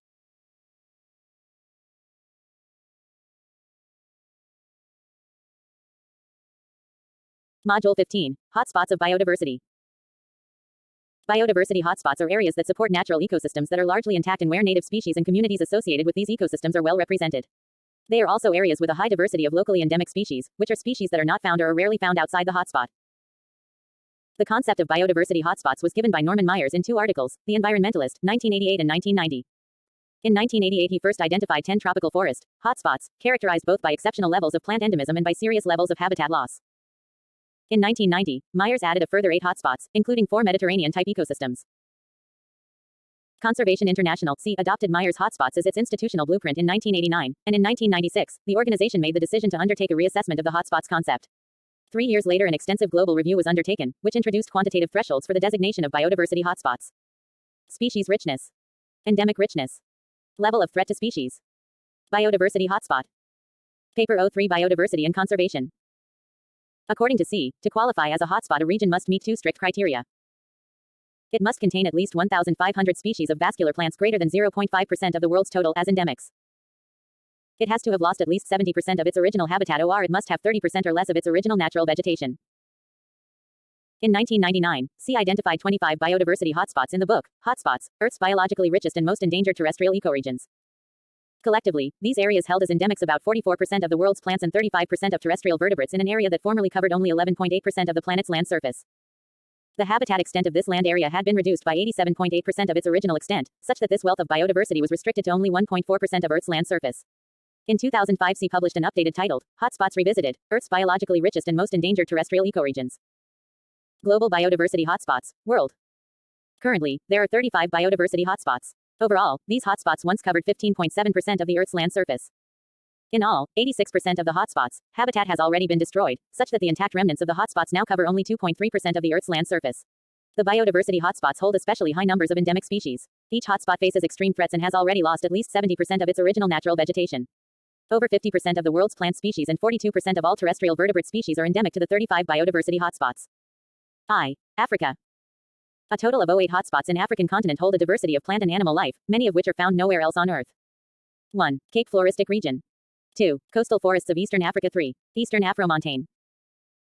Module 15. Hotspots of biodiversity. Biodiversity hotspots are areas that support natural ecosystems that are largely intact and where native species and communities associated with these ecosystems are well represented. They are also areas with a high diversity of locally endemic species, which are species that are not found or are rarely found outside the hotspot. The concept of biodiversity hotspots was given by Norman Myers in two articles, The Environmentalist, 1988 and 1990. In 1988 he first identified 10 tropical forest hotspots, characterized both by exceptional levels of plant endemism and by serious levels of habitat loss. In 1990, Myers added a further 8 hotspots, including 4 Mediterranean-type ecosystems. Conservation International adopted Myers hotspots as its institutional blueprint in 1989, and in 1996, the organization made the decision to undertake a reassessment of the hotspots concept. 3 years later an extensive global review was undertaken, which introduced quantitative thresholds for the designation of biodiversity hotspots. Species richness. Endemic richness. Level of threat to species. Biodiversity hotspot. Paper 03 Biodiversity and Conservation. According to to qualify as a hotspot, a region must meet 2 strict criteria. It must contain at least 1,500 species of vascular plants greater than 0.5% of the world's total as endemics. It has to have lost at least 70% of its original habitat, or it must have 30% or less of its original natural vegetation. In 1999, identified 25 biodiversity hotspots in the book, Hotspots, Earth's Biologically Richest and Most Endangered Terrestrial Ecoregions. Collectively, these areas held as endemics about 44% of the world's plants and 35% of terrestrial vertebrates in an area that formerly covered only 11.8% of the planet's land surface. The habitat extent of this land area had been reduced by 87.8% of its original extent, such that this wealth of biodiversity was restricted to only 1.4% of Earth's land surface. In 2005 published an updated titled, Hotspots Revisited, Earth's Biologically Richest and Most Endangered Terrestrial Ecoregions. Global Biodiversity Hotspots, World. Currently, there are 35 biodiversity hotspots. Overall, these hotspots once covered 15.7% of the Earth's land surface. In all, 86% of the hotspots' habitat has already been destroyed, such that the intact remnants of the hotspots now cover only 2.3% of the Earth's land surface. The biodiversity hotspots hold especially high numbers of endemic species. Each hotspot faces extreme threats and has already lost at least 70% of its original natural vegetation. Over 50% of the world's plant species and 42% of all terrestrial vertebrate species are endemic to the 35 biodiversity hotspots. Africa. A total of 08 hotspots in African continent hold a diversity of plant and animal life, many of which are found nowhere else on Earth. 1. Cape Floristic Region. 2. Coastal forests of Eastern Africa. 3. Eastern Afromontane.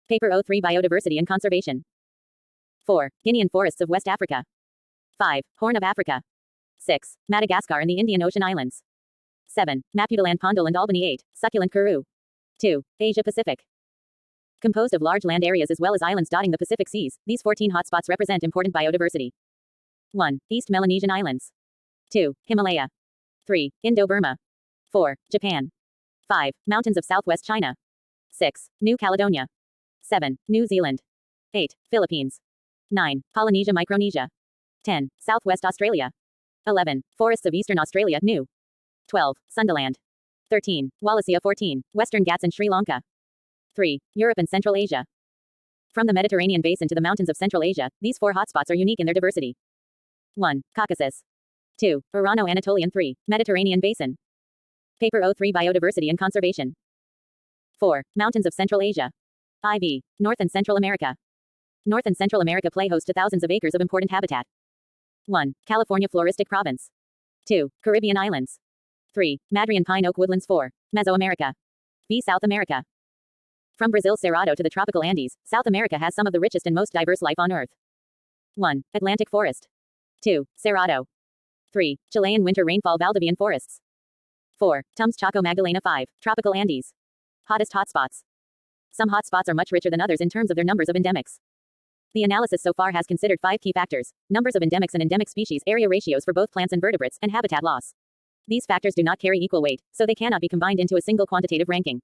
Paper 03 Biodiversity and Conservation. 4. Guinean forests of West Africa. 5. Horn of Africa. 6. Madagascar and the Indian Ocean Islands. 7. Maputoland Pondal and Albany. 8. Succulent Karoo. 2. Asia Pacific. Composed of large land areas as well as islands dotting the Pacific Seas, these 14 hotspots represent important biodiversity. 1. East Melanesian Islands. 2. Himalaya. 3. Indo-Burma. 4. Japan. 5. Mountains of southwest China. 6. New Caledonia. 7. New Zealand. 8. Philippines. 9. Polynesia Micronesia. 10. Southwest Australia. 11. Forests of Eastern Australia, New. 12. Sundaland. 13. Wallacea. 14. Western Ghats and Sri Lanka. 3. Europe and Central Asia. From the Mediterranean basin to the mountains of Central Asia, these 4 hotspots are unique in their diversity. 1. Caucasus. 2. Irano-Anatolian. 3. Mediterranean basin. Paper 03 Biodiversity and Conservation. 4. Mountains of Central Asia. IV. North and Central America. North and Central America play host to thousands of acres of important habitat. 1. California Floristic Province. 2. Caribbean Islands. 3. Madrian Pine Oak Woodlands. 4. Mesoamerica. B. South America. From Brazil's Cerrado to the tropical Andes, South America has some of the richest and most diverse life on Earth. 1. Atlantic Forest. 2. Cerrado. 3. Chilean winter rainfall Valdivian forests. 4. Tums Chaco Magdalena. 5. Tropical Andes. Hottest hotspots. Some hotspots are much richer than others in terms of their numbers of endemics. The analysis so far has considered 5 key factors: numbers of endemics and endemic species, area ratios for both plants and vertebrates, and habitat loss. These factors do not carry equal weight, so they cannot be combined into a single quantitative ranking.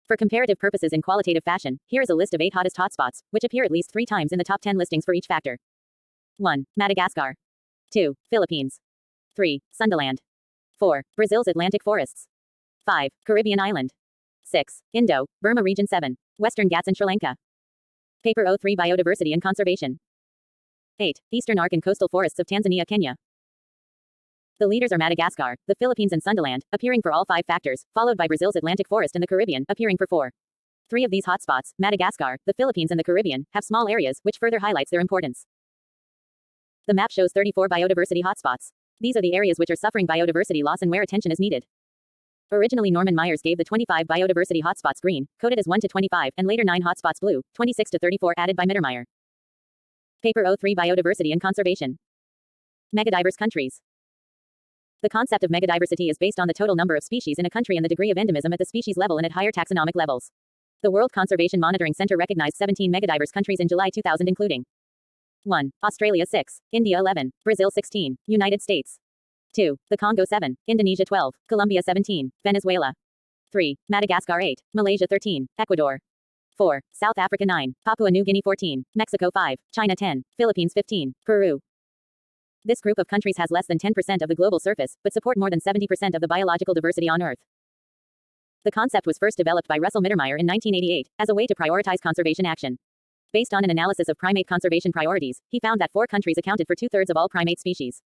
For comparative purposes in qualitative fashion, here is a list of 8 hottest hotspots, which appear at least 3 times in the top 10 listings for each factor. 1. Madagascar. 2. Philippines. 3. Sundaland. 4. Brazil's Atlantic forests. 5. Caribbean island. 6. Indo-Burma region. 7. Western Ghats and Sri Lanka. Paper 03 Biodiversity and Conservation. 8. Eastern Arc and coastal forests of Tanzania, Kenya. The leaders are Madagascar, the Philippines and Sundaland, appearing for all 5 factors, followed by Brazil's Atlantic forest and the Caribbean, appearing for 4. 3 of these hotspots, Madagascar, the Philippines and the Caribbean, have small areas, which further highlights their importance. The map shows 34 biodiversity hotspots. These are the areas which are suffering biodiversity loss and where attention is needed. Originally Norman Myers gave the 25 biodiversity hotspots green, coded as 1 to 25, and later 9 hotspots blue, 26 to 34 added by Mittermeier. Paper 03 Biodiversity and Conservation. Megadiverse countries. The concept of megadiversity is based on the total number of species in a country and the degree of endemism at the species level and at higher taxonomic levels. The World Conservation Monitoring Center recognized 17 megadiverse countries in July 2000 including 1. Australia 6, India 11, Brazil 16, United States 2. The Congo 7, Indonesia 12, Colombia 17, Venezuela 3. Madagascar 8, Malaysia 13, Ecuador 4. South Africa 9, Papua New Guinea 14, Mexico 5, China 10, Philippines 15, Peru. This group of countries has less than 10% of the global surface, but support more than 70% of the biological diversity on Earth. The concept was first developed by Russell Mittermeier in 1988, as a way to prioritize conservation action. Based on an analysis of primate conservation priorities, he found that 4 countries accounted for 2/3 of all primate species.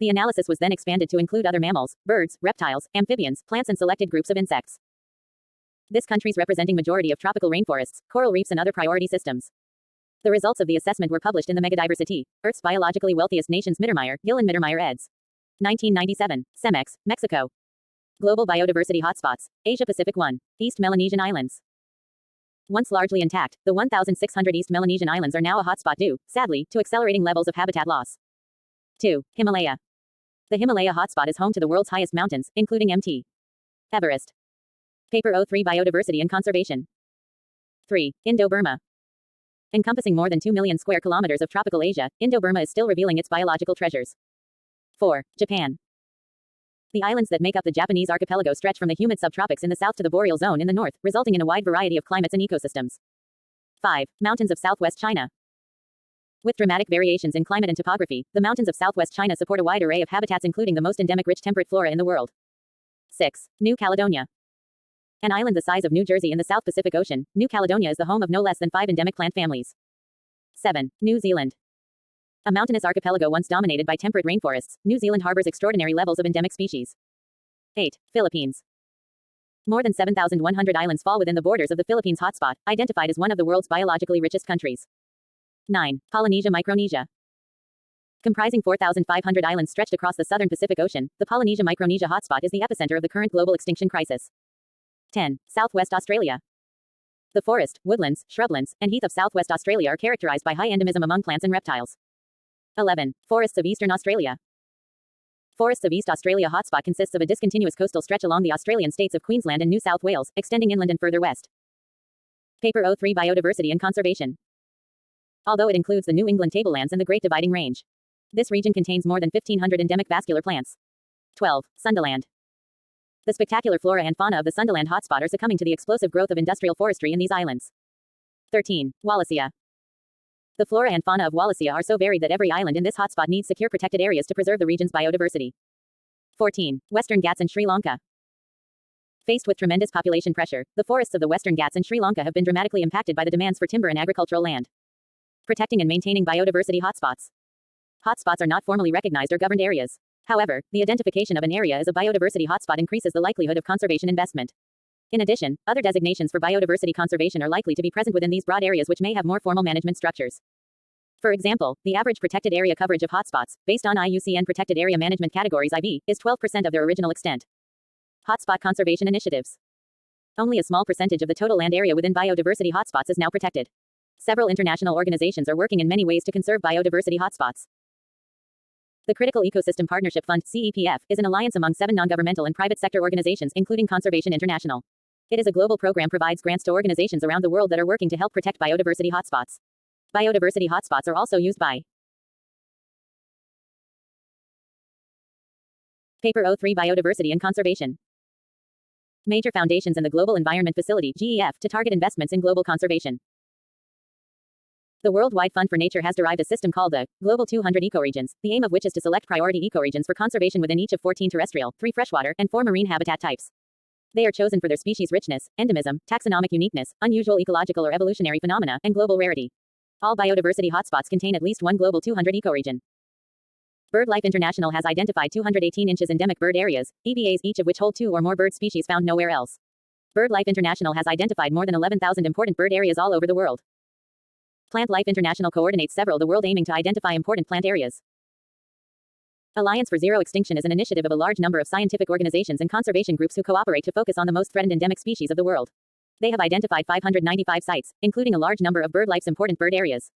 The analysis was then expanded to include other mammals, birds, reptiles, amphibians, plants and selected groups of insects. This countries representing majority of tropical rainforests, coral reefs and other priority systems. The results of the assessment were published in the Megadiversity, Earth's Biologically Wealthiest Nations Mittermeier, Gill and Mittermeier eds. 1997, Cemex, Mexico. Global Biodiversity Hotspots, Asia Pacific 1, East Melanesian Islands. Once largely intact, the 1,600 East Melanesian Islands are now a hotspot due, sadly, to accelerating levels of habitat loss. 2. Himalaya. The Himalaya hotspot is home to the world's highest mountains, including Mt. Everest. Paper 03 Biodiversity and Conservation. 3. Indo-Burma. Encompassing more than 2 million square kilometers of tropical Asia, Indo-Burma is still revealing its biological treasures. 4. Japan. The islands that make up the Japanese archipelago stretch from the humid subtropics in the south to the boreal zone in the north, resulting in a wide variety of climates and ecosystems. 5. Mountains of southwest China. With dramatic variations in climate and topography, the mountains of southwest China support a wide array of habitats including the most endemic rich temperate flora in the world. 6. New Caledonia. An island the size of New Jersey in the South Pacific Ocean, New Caledonia is the home of no less than 5 endemic plant families. 7. New Zealand. A mountainous archipelago once dominated by temperate rainforests, New Zealand harbors extraordinary levels of endemic species. 8. Philippines. More than 7,100 islands fall within the borders of the Philippines hotspot, identified as one of the world's biologically richest countries. 9. Polynesia Micronesia. Comprising 4,500 islands stretched across the southern Pacific Ocean, the Polynesia Micronesia hotspot is the epicenter of the current global extinction crisis. 10. Southwest Australia. The forest, woodlands, shrublands, and heath of Southwest Australia are characterized by high endemism among plants and reptiles. 11. Forests of Eastern Australia. Forests of East Australia hotspot consists of a discontinuous coastal stretch along the Australian states of Queensland and New South Wales, extending inland and further west. Paper 03 Biodiversity and Conservation. Although it includes the New England tablelands and the Great Dividing Range, this region contains more than 1,500 endemic vascular plants. 12. Sundaland. The spectacular flora and fauna of the Sundaland hotspot are succumbing to the explosive growth of industrial forestry in these islands. 13. Wallacea. The flora and fauna of Wallacea are so varied that every island in this hotspot needs secure protected areas to preserve the region's biodiversity. 14. Western Ghats and Sri Lanka. Faced with tremendous population pressure, the forests of the Western Ghats and Sri Lanka have been dramatically impacted by the demands for timber and agricultural land. Protecting and maintaining biodiversity hotspots. Hotspots are not formally recognized or governed areas. However, the identification of an area as a biodiversity hotspot increases the likelihood of conservation investment. In addition, other designations for biodiversity conservation are likely to be present within these broad areas which may have more formal management structures. For example, the average protected area coverage of hotspots, based on IUCN Protected Area Management Categories IB, is 12% of their original extent. Hotspot conservation initiatives. Only a small percentage of the total land area within biodiversity hotspots is now protected. Several international organizations are working in many ways to conserve biodiversity hotspots. The Critical Ecosystem Partnership Fund, CEPF, is an alliance among 7 non-governmental and private sector organizations, including Conservation International. It is a global program provides grants to organizations around the world that are working to help protect biodiversity hotspots. Biodiversity hotspots are also used by Paper 03 Biodiversity and Conservation. Major foundations and the Global Environment Facility (GEF) to target investments in global conservation. The Worldwide Fund for Nature has derived a system called the Global 200 Ecoregions, the aim of which is to select priority ecoregions for conservation within each of 14 terrestrial, 3 freshwater, and 4 marine habitat types. They are chosen for their species richness, endemism, taxonomic uniqueness, unusual ecological or evolutionary phenomena, and global rarity. All biodiversity hotspots contain at least one Global 200 ecoregion. BirdLife International has identified 218 inches endemic bird areas, EBAs, each of which hold 2 or more bird species found nowhere else. BirdLife International has identified more than 11,000 important bird areas all over the world. Plant Life International coordinates several the world aiming to identify important plant areas. Alliance for Zero Extinction is an initiative of a large number of scientific organizations and conservation groups who cooperate to focus on the most threatened endemic species of the world. They have identified 595 sites, including a large number of BirdLife's important bird areas.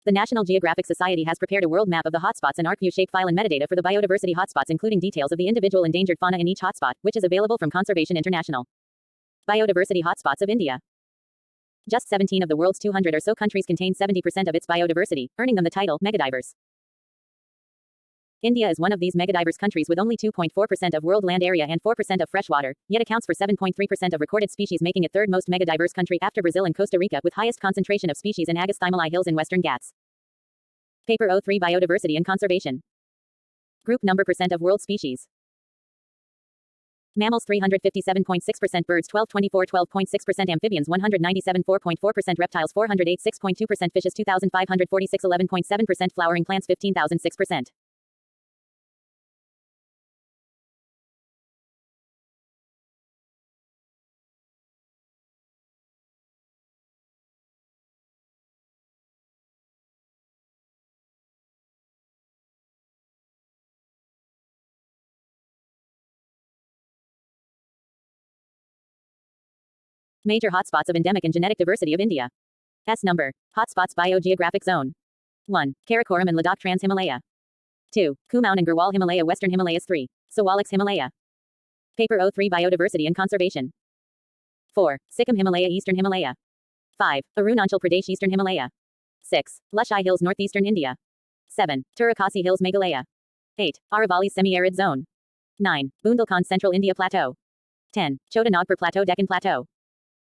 The National Geographic Society has prepared a world map of the hotspots and ArcView shapefile and metadata for the biodiversity hotspots, including details of the individual endangered fauna in each hotspot, which is available from Conservation International. Biodiversity hotspots of India. Just 17 of the world's 200 or so countries contain 70% of its biodiversity, earning them the title megadiverse. India is one of these megadiverse countries with only 2.4% of world land area and 4% of freshwater, yet accounts for 7.3% of recorded species, making it third most megadiverse country after Brazil and Costa Rica, with highest concentration of species in Agathymali Hills in Western Ghats. Paper 03 Biodiversity and Conservation. Group number percent of world species. Mammals 357.6%, birds 1224, 12.6%, amphibians 197.4%, reptiles 408, 6.2%, fishes 2546, 11.7%, flowering plants 15,006%. Major hotspots of endemic and genetic diversity of India. S number. Hotspots biogeographic zone. 1. Karakoram and Ladakh Trans-Himalaya. 2. Kumaon and Garhwal Himalaya Western Himalayas. 3. Sawalix Himalaya. Paper 03 Biodiversity and Conservation. 4. Sikkim Himalaya Eastern Himalaya. 5. Arunachal Pradesh Eastern Himalaya. 6. Lushai Hills Northeastern India. 7. Turakasi Hills Meghalaya. 8. Aravalli's Semi-Arid Zone. 9. Bundelkhand Central India Plateau. 10. Chota Nagpur Plateau Deccan Plateau.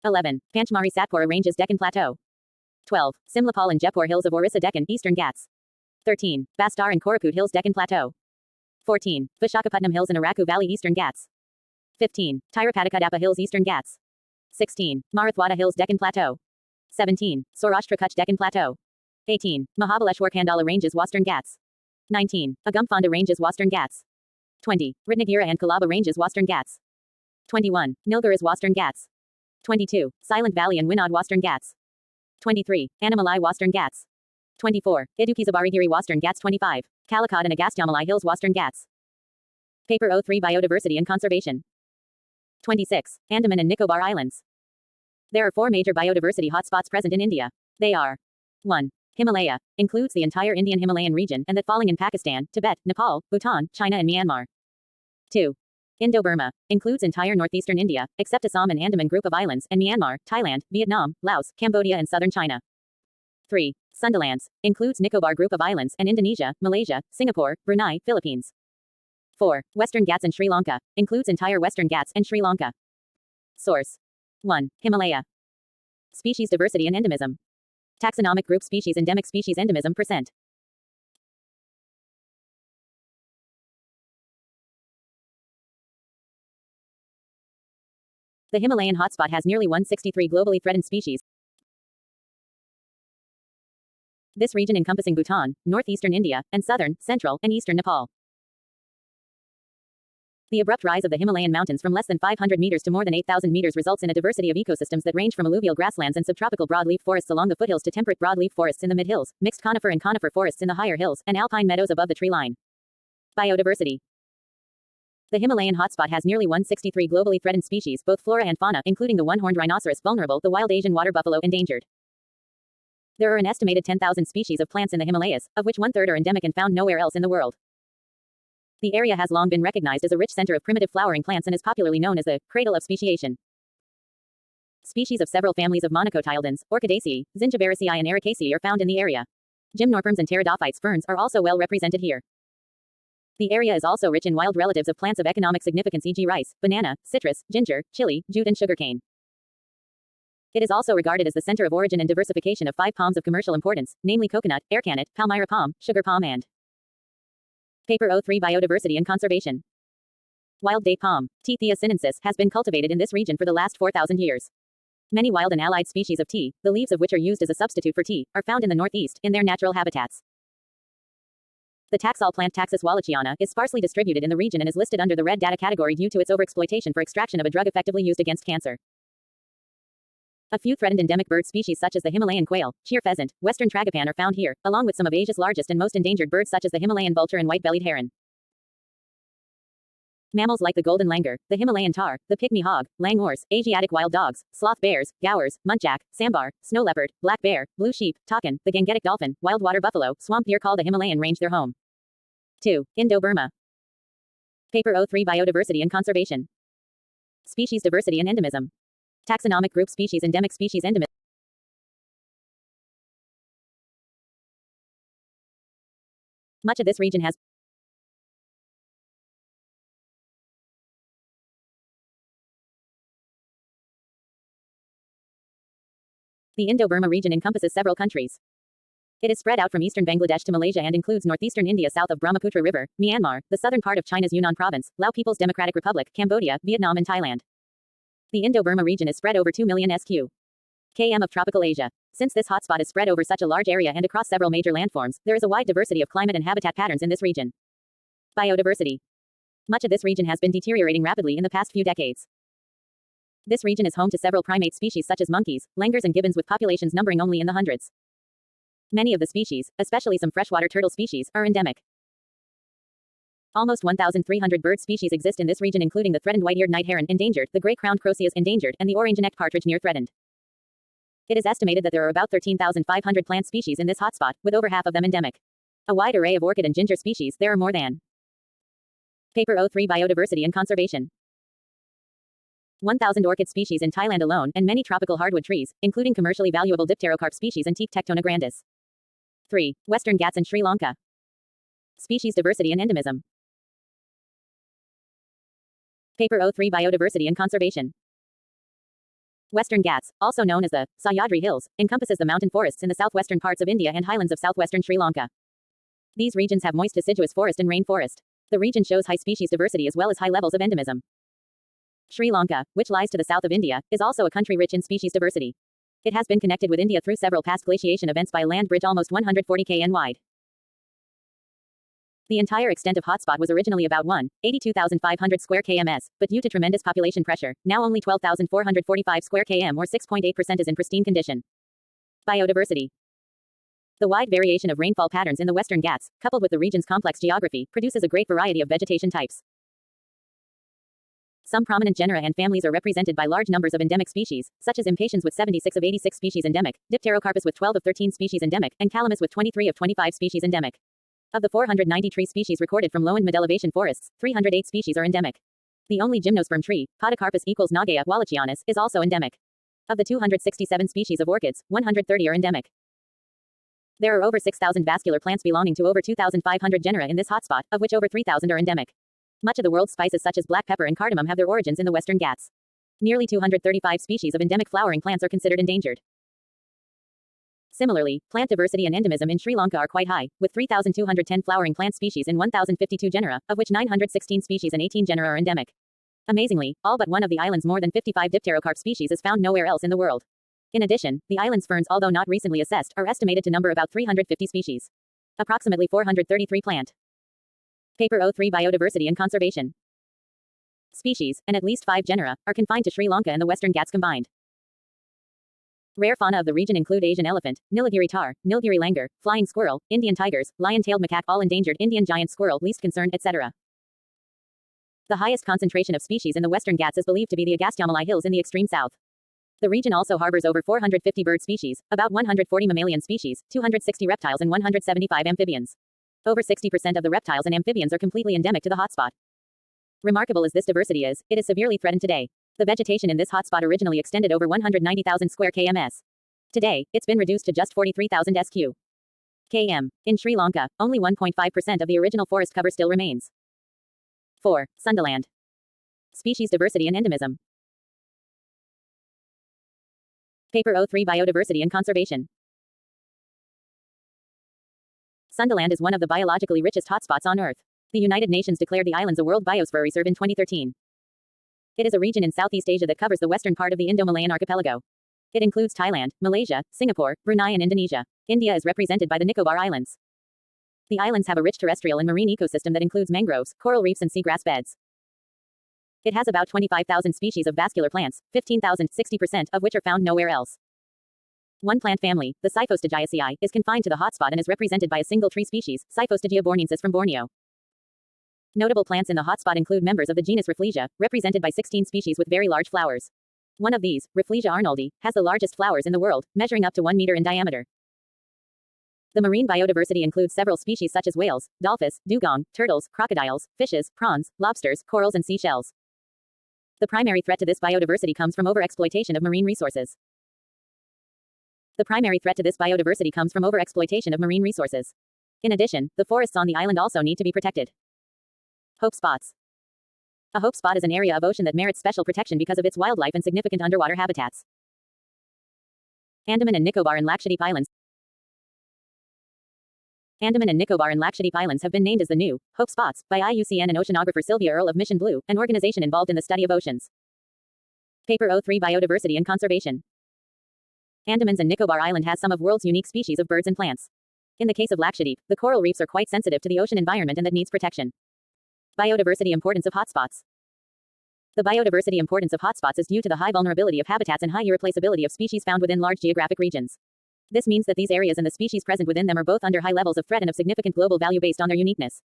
11. Panchmari Satpura Ranges Deccan Plateau. 12. Simlapal and Jaipur Hills of Orissa Deccan Eastern Ghats. 13. Bastar and Koraput Hills Deccan Plateau. 14. Vishakhapatnam Hills and Araku Valley Eastern Ghats. 15. Tirupattakadappa Hills Eastern Ghats. 16. Marathwada Hills Deccan Plateau. 17. Saurashtra Kutch Deccan Plateau. 18. Mahabaleshwar Kandala Ranges Western Ghats. 19. Agumfonda Ranges Western Ghats. 20. Ratnagiri and Kalaba Ranges Western Ghats. 21. Nilgiris Western Ghats. 22. Silent Valley and Winod Western Ghats. 23. Anamalai Western Ghats. 24. Idukki Zabarigiri Western Ghats. 25. Calicut and Agastyamalai Hills Western Ghats. Paper 03 Biodiversity and Conservation. 26. Andaman and Nicobar Islands. There are 4 major biodiversity hotspots present in India. They are 1. Himalaya, includes the entire Indian Himalayan region and that falling in Pakistan, Tibet, Nepal, Bhutan, China and Myanmar. 2. Indo-Burma, includes entire northeastern India, except Assam and Andaman group of islands, and Myanmar, Thailand, Vietnam, Laos, Cambodia and southern China. 3. Sundalands, includes Nicobar group of islands, and Indonesia, Malaysia, Singapore, Brunei, Philippines. 4. Western Ghats and Sri Lanka, includes entire Western Ghats and Sri Lanka. Source. 1. Himalaya. Species diversity and endemism. Taxonomic group species endemic species endemism %. The Himalayan hotspot has nearly 163 globally threatened species. This region encompassing Bhutan, northeastern India, and southern, central, and eastern Nepal. The abrupt rise of the Himalayan mountains from less than 500 meters to more than 8,000 meters results in a diversity of ecosystems that range from alluvial grasslands and subtropical broadleaf forests along the foothills to temperate broadleaf forests in the mid-hills, mixed conifer and conifer forests in the higher hills, and alpine meadows above the tree line. Biodiversity. The Himalayan hotspot has nearly 163 globally threatened species, both flora and fauna, including the one-horned rhinoceros vulnerable, the wild Asian water buffalo endangered. There are an estimated 10,000 species of plants in the Himalayas, of which 1/3 are endemic and found nowhere else in the world. The area has long been recognized as a rich center of primitive flowering plants and is popularly known as the cradle of speciation. Species of several families of monocotyledons, Orchidaceae, Zingiberaceae and Ericaceae are found in the area. Gymnorperms and pteridophytes ferns are also well represented here. The area is also rich in wild relatives of plants of economic significance, e.g. rice, banana, citrus, ginger, chili, jute and sugarcane. It is also regarded as the center of origin and diversification of 5 palms of commercial importance, namely coconut, arecanut, palmyra palm, sugar palm and Paper 03 Biodiversity and Conservation. Wild date palm, T. sinensis, has been cultivated in this region for the last 4,000 years. Many wild and allied species of tea, the leaves of which are used as a substitute for tea, are found in the northeast, in their natural habitats. The taxol plant Taxus wallachiana is sparsely distributed in the region and is listed under the red data category due to its overexploitation for extraction of a drug effectively used against cancer. A few threatened endemic bird species such as the Himalayan quail, cheer pheasant, western tragopan are found here, along with some of Asia's largest and most endangered birds such as the Himalayan vulture and white-bellied heron. Mammals like the golden langur, the Himalayan tahr, the pygmy hog, langhorse, Asiatic wild dogs, sloth bears, gaurs, muntjac, sambar, snow leopard, black bear, blue sheep, takin, the Gangetic dolphin, wild water buffalo, swamp deer call the Himalayan range their home. 2. Indo-Burma. Paper 03 Biodiversity and Conservation. Species diversity and endemism. Taxonomic group species endemic species endemism. Much of this region has The Indo-Burma region encompasses several countries. It is spread out from eastern Bangladesh to Malaysia and includes northeastern India south of Brahmaputra River, Myanmar, the southern part of China's Yunnan province, Lao People's Democratic Republic, Cambodia, Vietnam and Thailand. The Indo-Burma region is spread over 2 million sq.km of tropical Asia. Since this hotspot is spread over such a large area and across several major landforms, there is a wide diversity of climate and habitat patterns in this region. Biodiversity. Much of this region has been deteriorating rapidly in the past few decades. This region is home to several primate species such as monkeys, langurs and gibbons with populations numbering only in the hundreds. Many of the species, especially some freshwater turtle species, are endemic. Almost 1,300 bird species exist in this region including the threatened white-eared night heron endangered, the gray-crowned croceus endangered, and the orange-necked partridge near threatened. It is estimated that there are about 13,500 plant species in this hotspot, with over half of them endemic. A wide array of orchid and ginger species, there are more than. Paper 03 Biodiversity and Conservation. 1,000 orchid species in Thailand alone, and many tropical hardwood trees, including commercially valuable dipterocarp species and teak tectona grandis. 3. Western Ghats and Sri Lanka. Species diversity and endemism. Paper 03 Biodiversity and Conservation. Western Ghats, also known as the Sahyadri Hills, encompasses the mountain forests in the southwestern parts of India and highlands of southwestern Sri Lanka. These regions have moist deciduous forest and rain forest. The region shows high species diversity as well as high levels of endemism. Sri Lanka, which lies to the south of India, is also a country rich in species diversity. It has been connected with India through several past glaciation events by a land bridge almost 140 km wide. The entire extent of hotspot was originally about 182,500 square km, but due to tremendous population pressure, now only 12,445 square km or 6.8% is in pristine condition. Biodiversity. The wide variation of rainfall patterns in the Western Ghats, coupled with the region's complex geography, produces a great variety of vegetation types. Some prominent genera and families are represented by large numbers of endemic species, such as Impatiens with 76 of 86 species endemic, Dipterocarpus with 12 of 13 species endemic, and Calamus with 23 of 25 species endemic. Of the 490 tree species recorded from low and mid-elevation forests, 308 species are endemic. The only gymnosperm tree, Podocarpus equals Nagea wallachianus, is also endemic. Of the 267 species of orchids, 130 are endemic. There are over 6,000 vascular plants belonging to over 2,500 genera in this hotspot, of which over 3,000 are endemic. Much of the world's spices such as black pepper and cardamom have their origins in the Western Ghats. Nearly 235 species of endemic flowering plants are considered endangered. Similarly, plant diversity and endemism in Sri Lanka are quite high, with 3,210 flowering plant species in 1,052 genera, of which 916 species and 18 genera are endemic. Amazingly, all but one of the island's more than 55 dipterocarp species is found nowhere else in the world. In addition, the island's ferns, although not recently assessed, are estimated to number about 350 species. Approximately 433 plant. Paper 03 Biodiversity and Conservation. Species, and at least 5 genera, are confined to Sri Lanka and the Western Ghats combined. Rare fauna of the region include Asian elephant, Nilgiri tahr, Nilgiri langur, flying squirrel, Indian tigers, lion-tailed macaque, all endangered, Indian giant squirrel, least concerned, etc. The highest concentration of species in the Western Ghats is believed to be the Agastyamalai Hills in the extreme south. The region also harbors over 450 bird species, about 140 mammalian species, 260 reptiles and 175 amphibians. Over 60% of the reptiles and amphibians are completely endemic to the hotspot. Remarkable as this diversity is, it is severely threatened today. The vegetation in this hotspot originally extended over 190,000 square km. Today, it's been reduced to just 43,000 sq. km. In Sri Lanka, only 1.5% of the original forest cover still remains. 4. Sundaland. Species diversity and endemism. Paper 03 Biodiversity and Conservation. Sundaland is one of the biologically richest hotspots on Earth. The United Nations declared the islands a World Biosphere Reserve in 2013. It is a region in Southeast Asia that covers the western part of the Indo-Malayan archipelago. It includes Thailand, Malaysia, Singapore, Brunei and Indonesia. India is represented by the Nicobar Islands. The islands have a rich terrestrial and marine ecosystem that includes mangroves, coral reefs and seagrass beds. It has about 25,000 species of vascular plants, 15,000, 60% of which are found nowhere else. One plant family, the Cyphostogiaceae, is confined to the hotspot and is represented by a single tree species, Cyphostogia borneensis from Borneo. Notable plants in the hotspot include members of the genus Rafflesia, represented by 16 species with very large flowers. One of these, Rafflesia arnoldi, has the largest flowers in the world, measuring up to 1 meter in diameter. The marine biodiversity includes several species such as whales, dolphins, dugong, turtles, crocodiles, fishes, prawns, lobsters, corals and seashells. The primary threat to this biodiversity comes from overexploitation of marine resources. In addition, the forests on the island also need to be protected. Hope spots. A hope spot is an area of ocean that merits special protection because of its wildlife and significant underwater habitats. Andaman and Nicobar and Lakshadweep Islands. Andaman and Nicobar and Lakshadweep Islands have been named as the new hope spots by IUCN and oceanographer Sylvia Earle of Mission Blue, an organization involved in the study of oceans. Paper 03 Biodiversity and Conservation. Andamans and Nicobar Island has some of world's unique species of birds and plants. In the case of Lakshadweep, the coral reefs are quite sensitive to the ocean environment and that needs protection. Biodiversity importance of hotspots. The biodiversity importance of hotspots is due to the high vulnerability of habitats and high irreplaceability of species found within large geographic regions. This means that these areas and the species present within them are both under high levels of threat and of significant global value based on their uniqueness.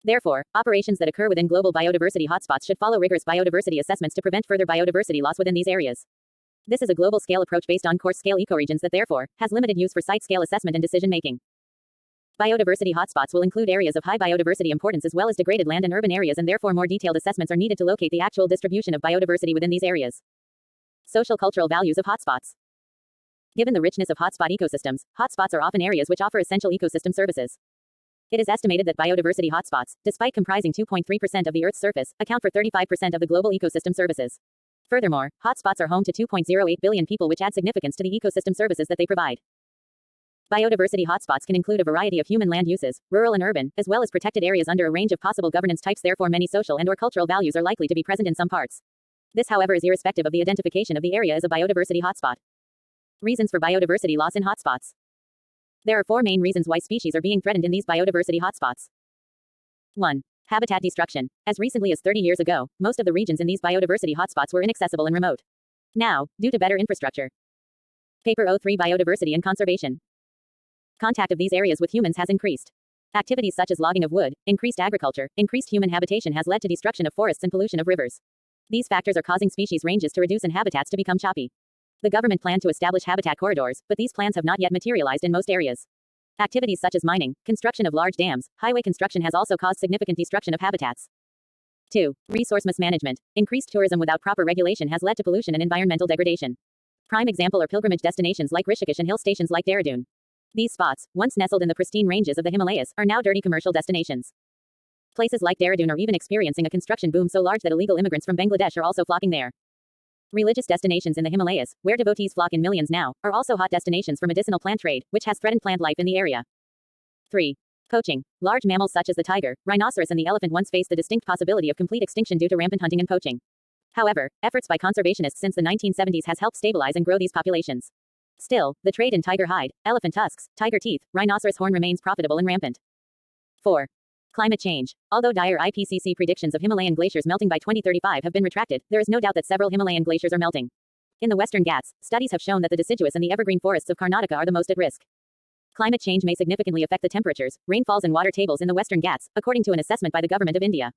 Therefore, operations that occur within global biodiversity hotspots should follow rigorous biodiversity assessments to prevent further biodiversity loss within these areas. This is a global scale approach based on coarse scale ecoregions that therefore has limited use for site scale assessment and decision making. Biodiversity hotspots will include areas of high biodiversity importance as well as degraded land and urban areas, and therefore more detailed assessments are needed to locate the actual distribution of biodiversity within these areas. Social cultural values of hotspots. Given the richness of hotspot ecosystems, hotspots are often areas which offer essential ecosystem services. It is estimated that biodiversity hotspots, despite comprising 2.3% of the Earth's surface, account for 35% of the global ecosystem services. Furthermore, hotspots are home to 2.08 billion people, which add significance to the ecosystem services that they provide. Biodiversity hotspots can include a variety of human land uses, rural and urban, as well as protected areas under a range of possible governance types. Therefore, many social and/or cultural values are likely to be present in some parts. This, however, is irrespective of the identification of the area as a biodiversity hotspot. Reasons for biodiversity loss in hotspots. There are 4 main reasons why species are being threatened in these biodiversity hotspots. 1. Habitat destruction. As recently as 30 years ago, most of the regions in these biodiversity hotspots were inaccessible and remote. Now, due to better infrastructure. Paper 03 Biodiversity and Conservation. Contact of these areas with humans has increased. Activities such as logging of wood, increased agriculture, increased human habitation has led to destruction of forests and pollution of rivers. These factors are causing species ranges to reduce and habitats to become choppy. The government planned to establish habitat corridors, but these plans have not yet materialized in most areas. Activities such as mining, construction of large dams, highway construction has also caused significant destruction of habitats. 2. Resource mismanagement. Increased tourism without proper regulation has led to pollution and environmental degradation. Prime example are pilgrimage destinations like Rishikesh and hill stations like Dehradun. These spots, once nestled in the pristine ranges of the Himalayas, are now dirty commercial destinations. Places like Dehradun are even experiencing a construction boom so large that illegal immigrants from Bangladesh are also flocking there. Religious destinations in the Himalayas, where devotees flock in millions now, are also hot destinations for medicinal plant trade, which has threatened plant life in the area. 3. Poaching. Large mammals such as the tiger, rhinoceros and the elephant once faced the distinct possibility of complete extinction due to rampant hunting and poaching. However, efforts by conservationists since the 1970s has helped stabilize and grow these populations. Still, the trade in tiger hide, elephant tusks, tiger teeth, rhinoceros horn remains profitable and rampant. 4. Climate change. Although dire IPCC predictions of Himalayan glaciers melting by 2035 have been retracted, there is no doubt that several Himalayan glaciers are melting. In the Western Ghats, studies have shown that the deciduous and the evergreen forests of Karnataka are the most at risk. Climate change may significantly affect the temperatures, rainfalls and water tables in the Western Ghats, according to an assessment by the Government of India.